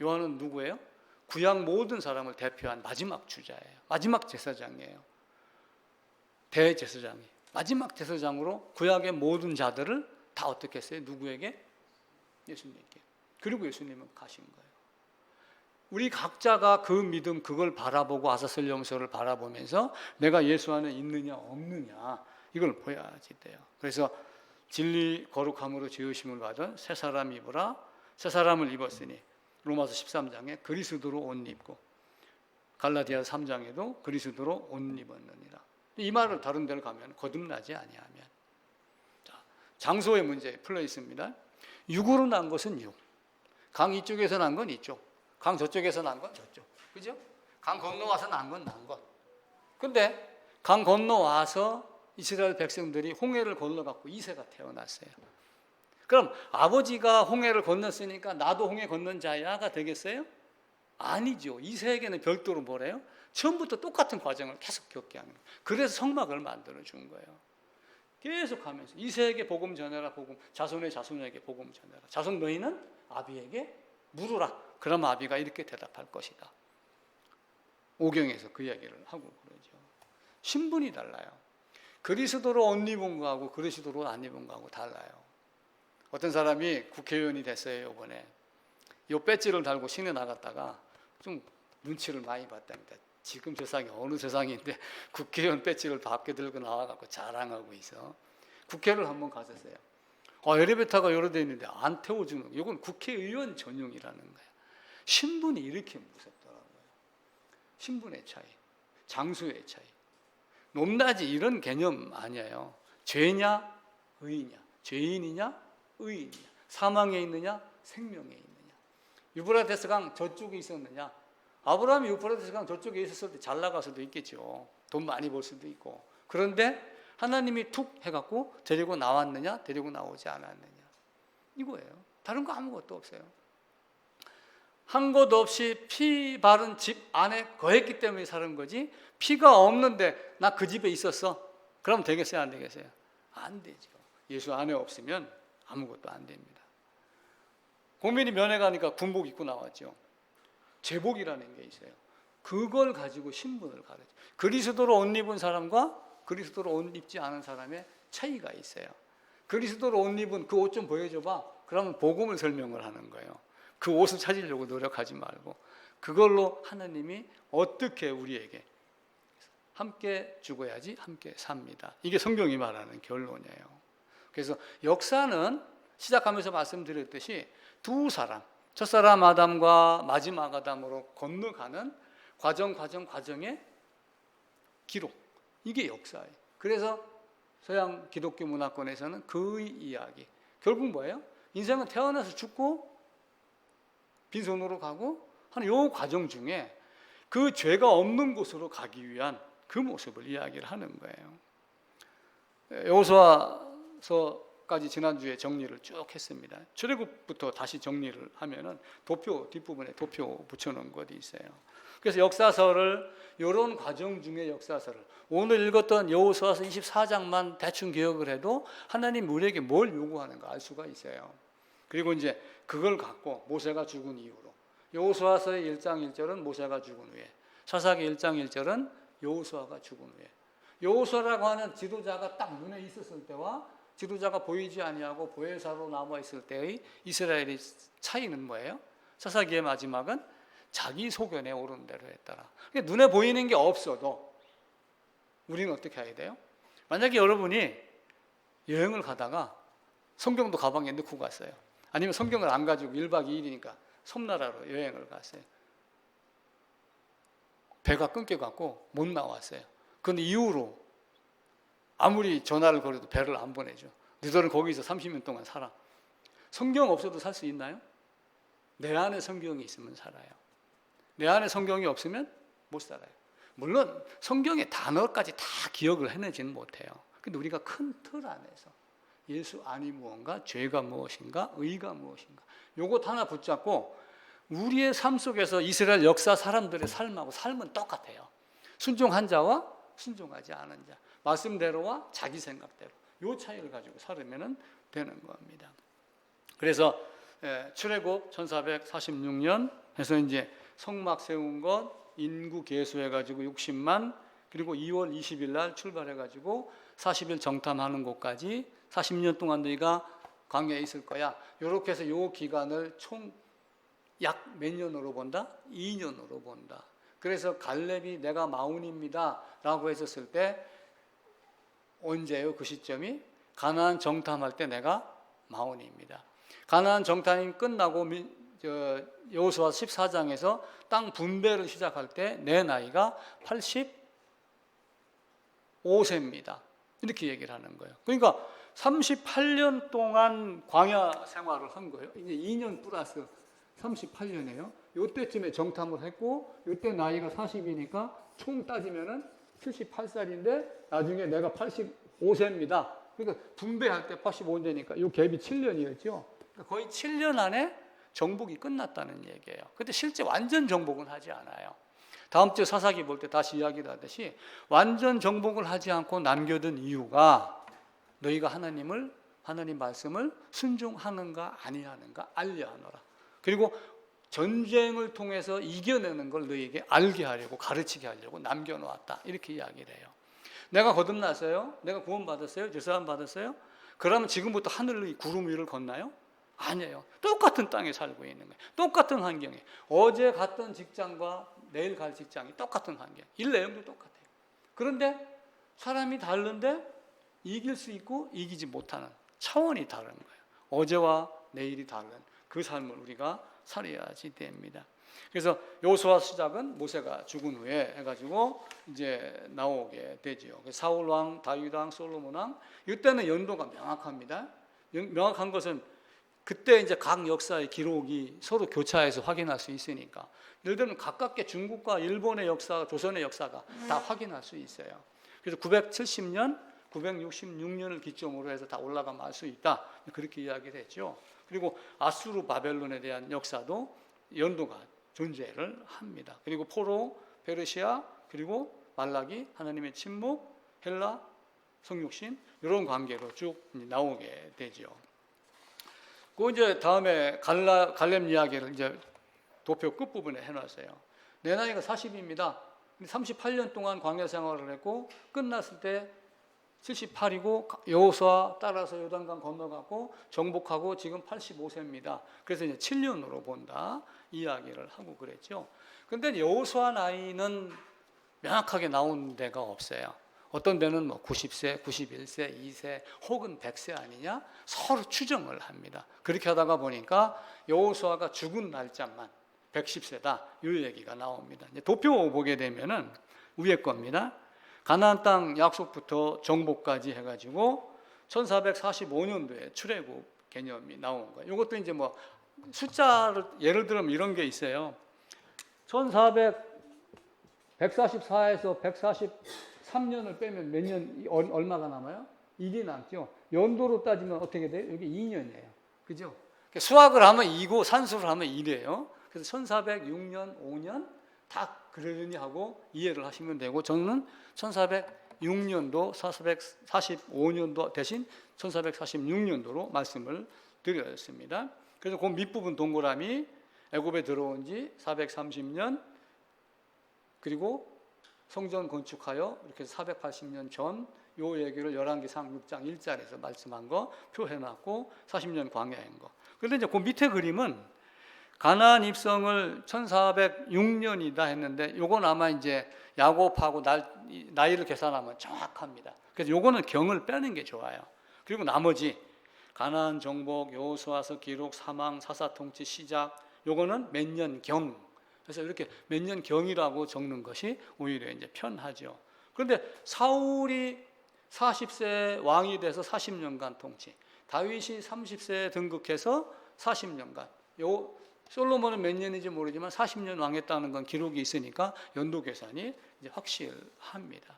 Speaker 1: 요한은 누구예요? 구약 모든 사람을 대표한 마지막 주자예요. 마지막 제사장이에요. 대제사장이. 마지막 제사장으로 구약의 모든 자들을 다 어떻게 했어요? 누구에게? 예수님께. 그리고 예수님은 가신 거예요. 우리 각자가 그 믿음, 그걸 바라보고 아사슬 영서를 바라보면서 내가 예수 안에 있느냐 없느냐 이걸 보야지 돼요. 그래서 진리 거룩함으로 지으심을 받은 새 사람 입으라. 새 사람을 입었으니 로마서 13장에 그리스도로 옷 입고 갈라디아 3장에도 그리스도로 옷 입었느니라. 이 말을 다른 데를 가면 거듭나지 아니하면. 자, 장소의 문제 풀려 있습니다. 육으로 난 것은 육. 강 이쪽에서 난 건 이쪽. 강 저쪽에서 난 건 저쪽. 그죠? 강 건너와서 난 건 난 것. 근데 강 건너와서 이스라엘 백성들이 홍해를 건너갖고 이새가 태어났어요. 그럼 아버지가 홍해를 건넜으니까 나도 홍해 건넌 자야가 되겠어요? 아니죠. 이새에게는 별도로 뭐래요? 처음부터 똑같은 과정을 계속 겪게 하는 거예요. 그래서 성막을 만들어 준 거예요. 계속 하면서 이새에게 복음 전해라, 복음. 자손의 자손에게 복음 전해라. 자손 너희는 아비에게 물으라. 그럼 아비가 이렇게 대답할 것이다. 오경에서 그 이야기를 하고 그러죠. 신분이 달라요. 그리스도로 옷 입은 거하고 그리스도로 안 입은 거하고 달라요. 어떤 사람이 국회의원이 됐어요. 이번에 요 배지를 달고 시내 나갔다가 좀 눈치를 많이 봤답니다. 지금 세상이 어느 세상인데 국회의원 배지를 밖에 들고 나와갖고 자랑하고 있어. 국회를 한번 갔었어요. 엘리베이터가 여러 대 있는데 안 태워주는, 이건 국회의원 전용이라는 거예요. 신분이 이렇게 무섭더라고요. 신분의 차이, 장소의 차이. 높낮이 이런 개념 아니에요. 죄냐 의냐, 죄인이냐 의인이냐, 사망에 있느냐 생명에 있느냐. 유브라데스 강 저쪽에 있었느냐. 아브라함이 유브라데스 강 저쪽에 있었을 때 잘 나갈 수도 있겠죠. 돈 많이 벌 수도 있고. 그런데 하나님이 툭 해갖고 데리고 나왔느냐 데리고 나오지 않았느냐, 이거예요. 다른 거 아무것도 없어요. 한 곳 없이 피 바른 집 안에 거했기 때문에 사는 거지, 피가 없는데 나 그 집에 있었어 그럼 되겠어요 안 되겠어요? 안 되죠. 예수 안에 없으면 아무것도 안 됩니다. 공민이 면회 가니까 군복 입고 나왔죠. 제복이라는 게 있어요. 그걸 가지고 신분을 가르쳐. 그리스도로 옷 입은 사람과 그리스도로 옷 입지 않은 사람의 차이가 있어요. 그리스도로 옷 입은 그 옷 좀 보여줘봐. 그러면 복음을 설명을 하는 거예요. 그 옷을 찾으려고 노력하지 말고 그걸로 하나님이 어떻게 우리에게 함께 죽어야지 함께 삽니다. 이게 성경이 말하는 결론이에요. 그래서 역사는 시작하면서 말씀드렸듯이 두 사람, 첫사람 아담과 마지막 아담으로 건너가는 과정의 기록, 이게 역사예요. 그래서 서양 기독교 문화권에서는 그 이야기, 결국 뭐예요? 인생은 태어나서 죽고 빈손으로 가고 하는 이 과정 중에 그 죄가 없는 곳으로 가기 위한 그 모습을 이야기를 하는 거예요. 여호수아서까지 지난주에 정리를 쭉 했습니다. 출애굽부터 다시 정리를 하면은 도표 뒷부분에 도표 붙여놓은 것이 있어요. 그래서 역사서를, 이런 과정 중에 역사서를 오늘 읽었던 여호수아서 24장만 대충 기억을 해도 하나님 우리에게 뭘 요구하는가 알 수가 있어요. 그리고 이제 그걸 갖고 모세가 죽은 이후로 여호수아서의 1장 1절은 모세가 죽은 후에, 사사기 1장 1절은 여호수아가 죽은 후에, 여호수아라고 하는 지도자가 딱 눈에 있었을 때와 지도자가 보이지 아니하고 보혜사로 남아 있을 때의 이스라엘의 차이는 뭐예요? 사사기의 마지막은 자기 소견에 오른 대로 했더라. 그러니까 눈에 보이는 게 없어도 우리는 어떻게 해야 돼요? 만약에 여러분이 여행을 가다가 성경도 가방에 넣고 갔어요. 아니면 성경을 안 가지고 1박 2일이니까 섬나라로 여행을 갔어요. 배가 끊겨갖고 못 나왔어요. 그런데 이후로 아무리 전화를 걸어도 배를 안 보내죠. 너희들은 거기서 30년 동안 살아. 성경 없어도 살 수 있나요? 내 안에 성경이 있으면 살아요. 내 안에 성경이 없으면 못 살아요. 물론 성경의 단어까지 다 기억을 해내지는 못해요. 근데 우리가 큰 틀 안에서 예수 안이 무언가, 죄가 무엇인가, 의가 무엇인가, 요것 하나 붙잡고 우리의 삶 속에서 이스라엘 역사 사람들의 삶하고 삶은 똑같아요. 순종한 자와 순종하지 않은 자. 말씀대로와 자기 생각대로. 요 차이를 가지고 살으면 되는 겁니다. 그래서 출애굽 1446년 해서 이제 성막 세운 것 인구 계수해가지고 60만, 그리고 2월 20일 날 출발해가지고 40일 정탐하는 곳까지 40년 동안 너희가 광야에 있을 거야. 이렇게 해서 요 기간을 총 약 몇 년으로 본다? 2년으로 본다. 그래서 갈렙이 내가 마흔입니다 라고 했었을 때 언제요? 그 시점이 가나안 정탐할 때 내가 마흔입니다. 가나안 정탐이 끝나고 여호수아 14장에서 땅 분배를 시작할 때 내 나이가 85세입니다. 이렇게 얘기를 하는 거예요. 그러니까 38년 동안 광야 생활을 한 거예요. 이제 2년 플러스 38년이에요. 이때쯤에 정탐을 했고 이때 나이가 40이니까 총 따지면은 78살인데 나중에 내가 85세입니다. 그러니까 분배할 때 85세니까 이 갭이 7년이었죠. 그러니까 거의 7년 안에 정복이 끝났다는 얘기예요. 근데 실제 완전 정복은 하지 않아요. 다음 주에 사사기 볼 때 다시 이야기를 하듯이 완전 정복을 하지 않고 남겨둔 이유가 너희가 하나님 말씀을 순종하는가 아니하는가 알려하노라. 그리고 전쟁을 통해서 이겨내는 걸 너희에게 알게 하려고, 가르치게 하려고 남겨놓았다. 이렇게 이야기를 해요. 내가 거듭났어요? 내가 구원받았어요? 제사함 받았어요? 그러면 지금부터 하늘 구름 위를 걷나요? 아니에요. 똑같은 땅에 살고 있는 거예요. 똑같은 환경에. 어제 갔던 직장과 내일 갈 직장이 똑같은 환경. 일 내용도 똑같아요. 그런데 사람이 다른데 이길 수 있고 이기지 못하는 차원이 다른 거예요. 어제와 내일이 다른 그 삶을 우리가 살아야지 됩니다. 그래서 여호수아 시작은 모세가 죽은 후에 해가지고 이제 나오게 되지요. 사울 왕, 다윗 왕, 솔로몬 왕, 이때는 연도가 명확합니다. 명확한 것은 그때 이제 각 역사의 기록이 서로 교차해서 확인할 수 있으니까. 예를 들면 가깝게 중국과 일본의 역사, 조선의 역사가 다 확인할 수 있어요. 그래서 970년, 966년을 기점으로 해서 다 올라가면 알 수 있다. 그렇게 이야기를 했죠. 그리고 아수르 바벨론에 대한 역사도 연도가 존재를 합니다. 그리고 포로, 페르시아, 그리고 말라기, 하나님의 침묵, 헬라, 성육신 이런 관계로 쭉 나오게 되죠. 그 이제 다음에 갈렙 이야기를 이제 도표 끝 부분에 해놨어요. 내 나이가 40입니다. 38년 동안 광야 생활을 했고 끝났을 때 78이고 여호수아 따라서 요단강 건너가고 정복하고 지금 85세입니다. 그래서 이제 7년으로 본다 이야기를 하고 그랬죠. 근데 여호수아 나이는 명확하게 나온 데가 없어요. 어떤 데는 뭐 90세, 91세, 2세 혹은 100세 아니냐 서로 추정을 합니다. 그렇게 하다가 보니까 여호수아가 죽은 날짜만 110세다 이 얘기가 나옵니다. 이제 도표 보게 되면은 위에 겁니다. 가나안 땅 약속부터 정복까지 해가지고 1445년도에 출애굽 개념이 나온 거예요. 이것도 이제 뭐 숫자를 예를 들면 이런 게 있어요. 144에서 143년을 빼면 몇 년, 얼마가 남아요? 1이 남죠. 연도로 따지면 어떻게 돼요? 여기 2년이에요. 그죠? 수학을 하면 2고 산수를 하면 1이에요. 그래서 1406년, 5년 다 그러려니 하고 이해를 하시면 되고 저는 1406년도, 1445년도 대신 1446년도로 말씀을 드렸습니다. 그래서 그 밑부분 동그라미 애굽에 들어온 지 430년 그리고 성전 건축하여 이렇게 480년 전 요 얘기를 열왕기상 6장 1절에서 말씀한 거 표해놨고 40년 광야인 거. 그런데 이제 그 밑에 그림은 가나안 입성을 1406년이다 했는데 요건 아마 이제 야곱하고 나이를 계산하면 정확합니다. 그래서 요거는 경을 빼는 게 좋아요. 그리고 나머지 가나안 정복, 여호수아서 기록, 사망, 사사통치 시작 요거는 몇 년 경. 그래서 이렇게 몇 년 경이라고 적는 것이 오히려 이제 편하죠. 그런데 사울이 40세 왕이 돼서 40년간 통치, 다윗이 30세에 등극해서 40년간, 솔로몬은 몇 년인지 모르지만 40년 왕했다는 건 기록이 있으니까 연도 계산이 이제 확실합니다.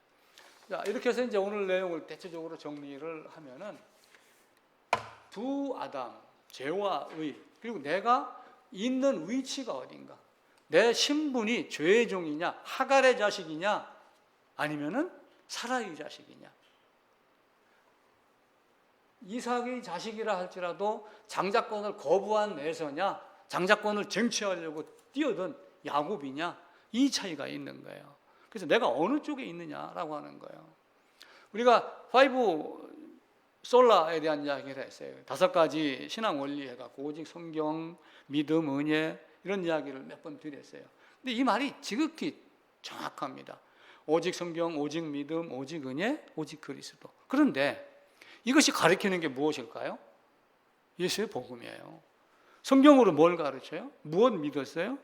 Speaker 1: 자, 이렇게 해서 이제 오늘 내용을 대체적으로 정리를 하면은 두 아담, 죄와 의, 그리고 내가 있는 위치가 어딘가, 내 신분이 죄의 종이냐, 하갈의 자식이냐, 아니면은 사라의 자식이냐? 이삭의 자식이라 할지라도 장자권을 거부한 에서냐, 장자권을 쟁취하려고 뛰어든 야곱이냐, 이 차이가 있는 거예요. 그래서 내가 어느 쪽에 있느냐라고 하는 거예요. 우리가 파이브 솔라에 대한 이야기를 했어요. 5가지 신앙 원리 해갖고 오직 성경, 믿음, 은혜 이런 이야기를 몇 번 드렸어요. 근데 이 말이 지극히 정확합니다. 오직 성경, 오직 믿음, 오직 은혜, 오직 그리스도. 그런데 이것이 가리키는 게 무엇일까요? 예수의 복음이에요. 성경으로 뭘 가르쳐요? 무엇 믿었어요?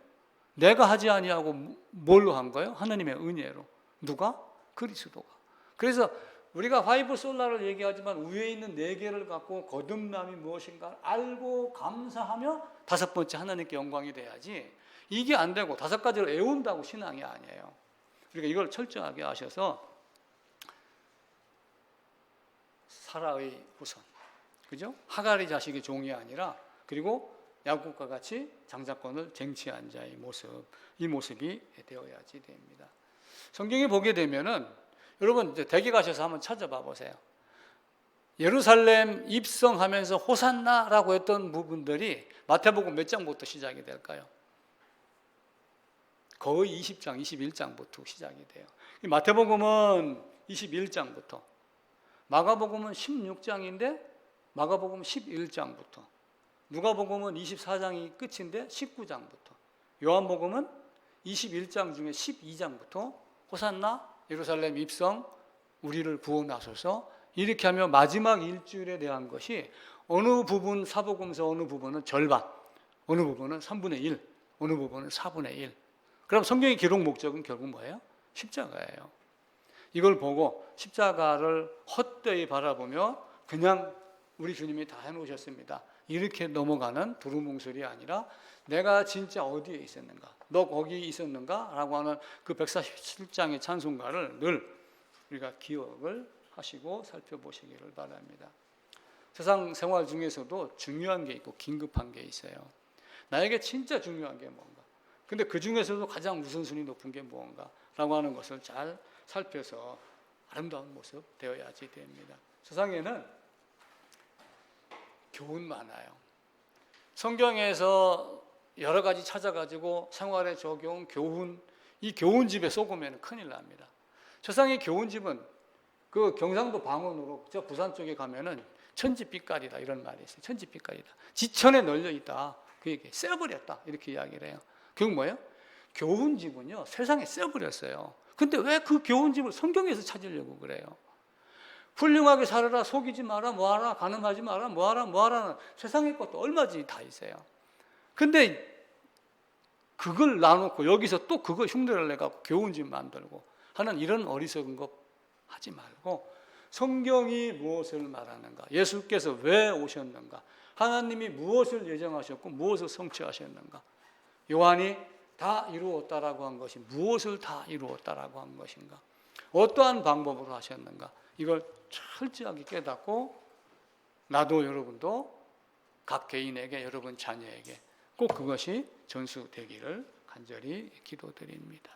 Speaker 1: 내가 하지 아니하고 뭘로 한 거예요? 하나님의 은혜로. 누가? 그리스도가. 그래서 우리가 파이브 솔라를 얘기하지만 위에 있는 4개를 갖고 거듭남이 무엇인가 알고 감사하며 5번째 하나님께 영광이 돼야지, 이게 안 되고 5가지를 애운다고 신앙이 아니에요. 그러니까 이걸 철저하게 아셔서 사라의 후손, 그죠? 하갈의 자식의 종이 아니라, 그리고 야곱과 같이 장자권을 쟁취한 자의 모습, 이 모습이 되어야지 됩니다. 성경에 보게 되면은 여러분 이제 댁에 가셔서 한번 찾아봐 보세요. 예루살렘 입성하면서 호산나라고 했던 부분들이 마태복음 몇 장부터 시작이 될까요? 거의 20장, 21장부터 시작이 돼요. 마태복음은 21장부터, 마가복음은 16장인데 마가복음 11장부터, 누가복음은 24장이 끝인데 19장부터, 요한복음은 21장 중에 12장부터 호산나, 예루살렘 입성, 우리를 구원하소서, 이렇게 하며 마지막 일주일에 대한 것이 어느 부분 사복음서 어느 부분은 절반, 어느 부분은 3분의 1, 어느 부분은 4분의 1. 그럼 성경의 기록 목적은 결국 뭐예요? 십자가예요. 이걸 보고 십자가를 헛되이 바라보며 그냥 우리 주님이 다 해놓으셨습니다, 이렇게 넘어가는 두루뭉술이 아니라 내가 진짜 어디에 있었는가, 너 거기 있었는가? 라고 하는 그 147장의 찬송가를 늘 우리가 기억을 하시고 살펴보시기를 바랍니다. 세상 생활 중에서도 중요한 게 있고 긴급한 게 있어요. 나에게 진짜 중요한 게 뭔가, 근데 그 중에서도 가장 우선순위 높은 게 뭔가 라고 하는 것을 잘 살펴서 아름다운 모습 되어야지 됩니다. 세상에는 교훈 많아요. 성경에서 여러 가지 찾아가지고 생활에 적용, 교훈, 이 교훈집에 쏘으면 큰일 납니다. 세상의 교훈집은 그 경상도 방언으로 저 부산 쪽에 가면은 천지빛깔이다 이런 말이 있어요. 천지빛깔이다. 지천에 널려 있다. 그 얘기, 쎄버렸다 이렇게 이야기를 해요. 그건 뭐예요? 교훈집은요 세상에 쎄버렸어요. 근데 왜 그 교훈집을 성경에서 찾으려고 그래요? 훌륭하게 살아라, 속이지 마라, 뭐하라, 가늠하지 마라, 뭐하라는 세상의 것도 얼마든지 다 있어요. 근데 그걸 놔놓고 여기서 또 그거 흉내를 내갖고 교훈집 만들고 하는 이런 어리석은 거 하지 말고, 성경이 무엇을 말하는가, 예수께서 왜 오셨는가, 하나님이 무엇을 예정하셨고 무엇을 성취하셨는가, 요한이 다 이루었다라고 한 것이 무엇을 다 이루었다라고 한 것인가, 어떠한 방법으로 하셨는가, 이걸 철저하게 깨닫고 나도 여러분도 각 개인에게, 여러분 자녀에게 꼭 그것이 전수되기를 간절히 기도드립니다.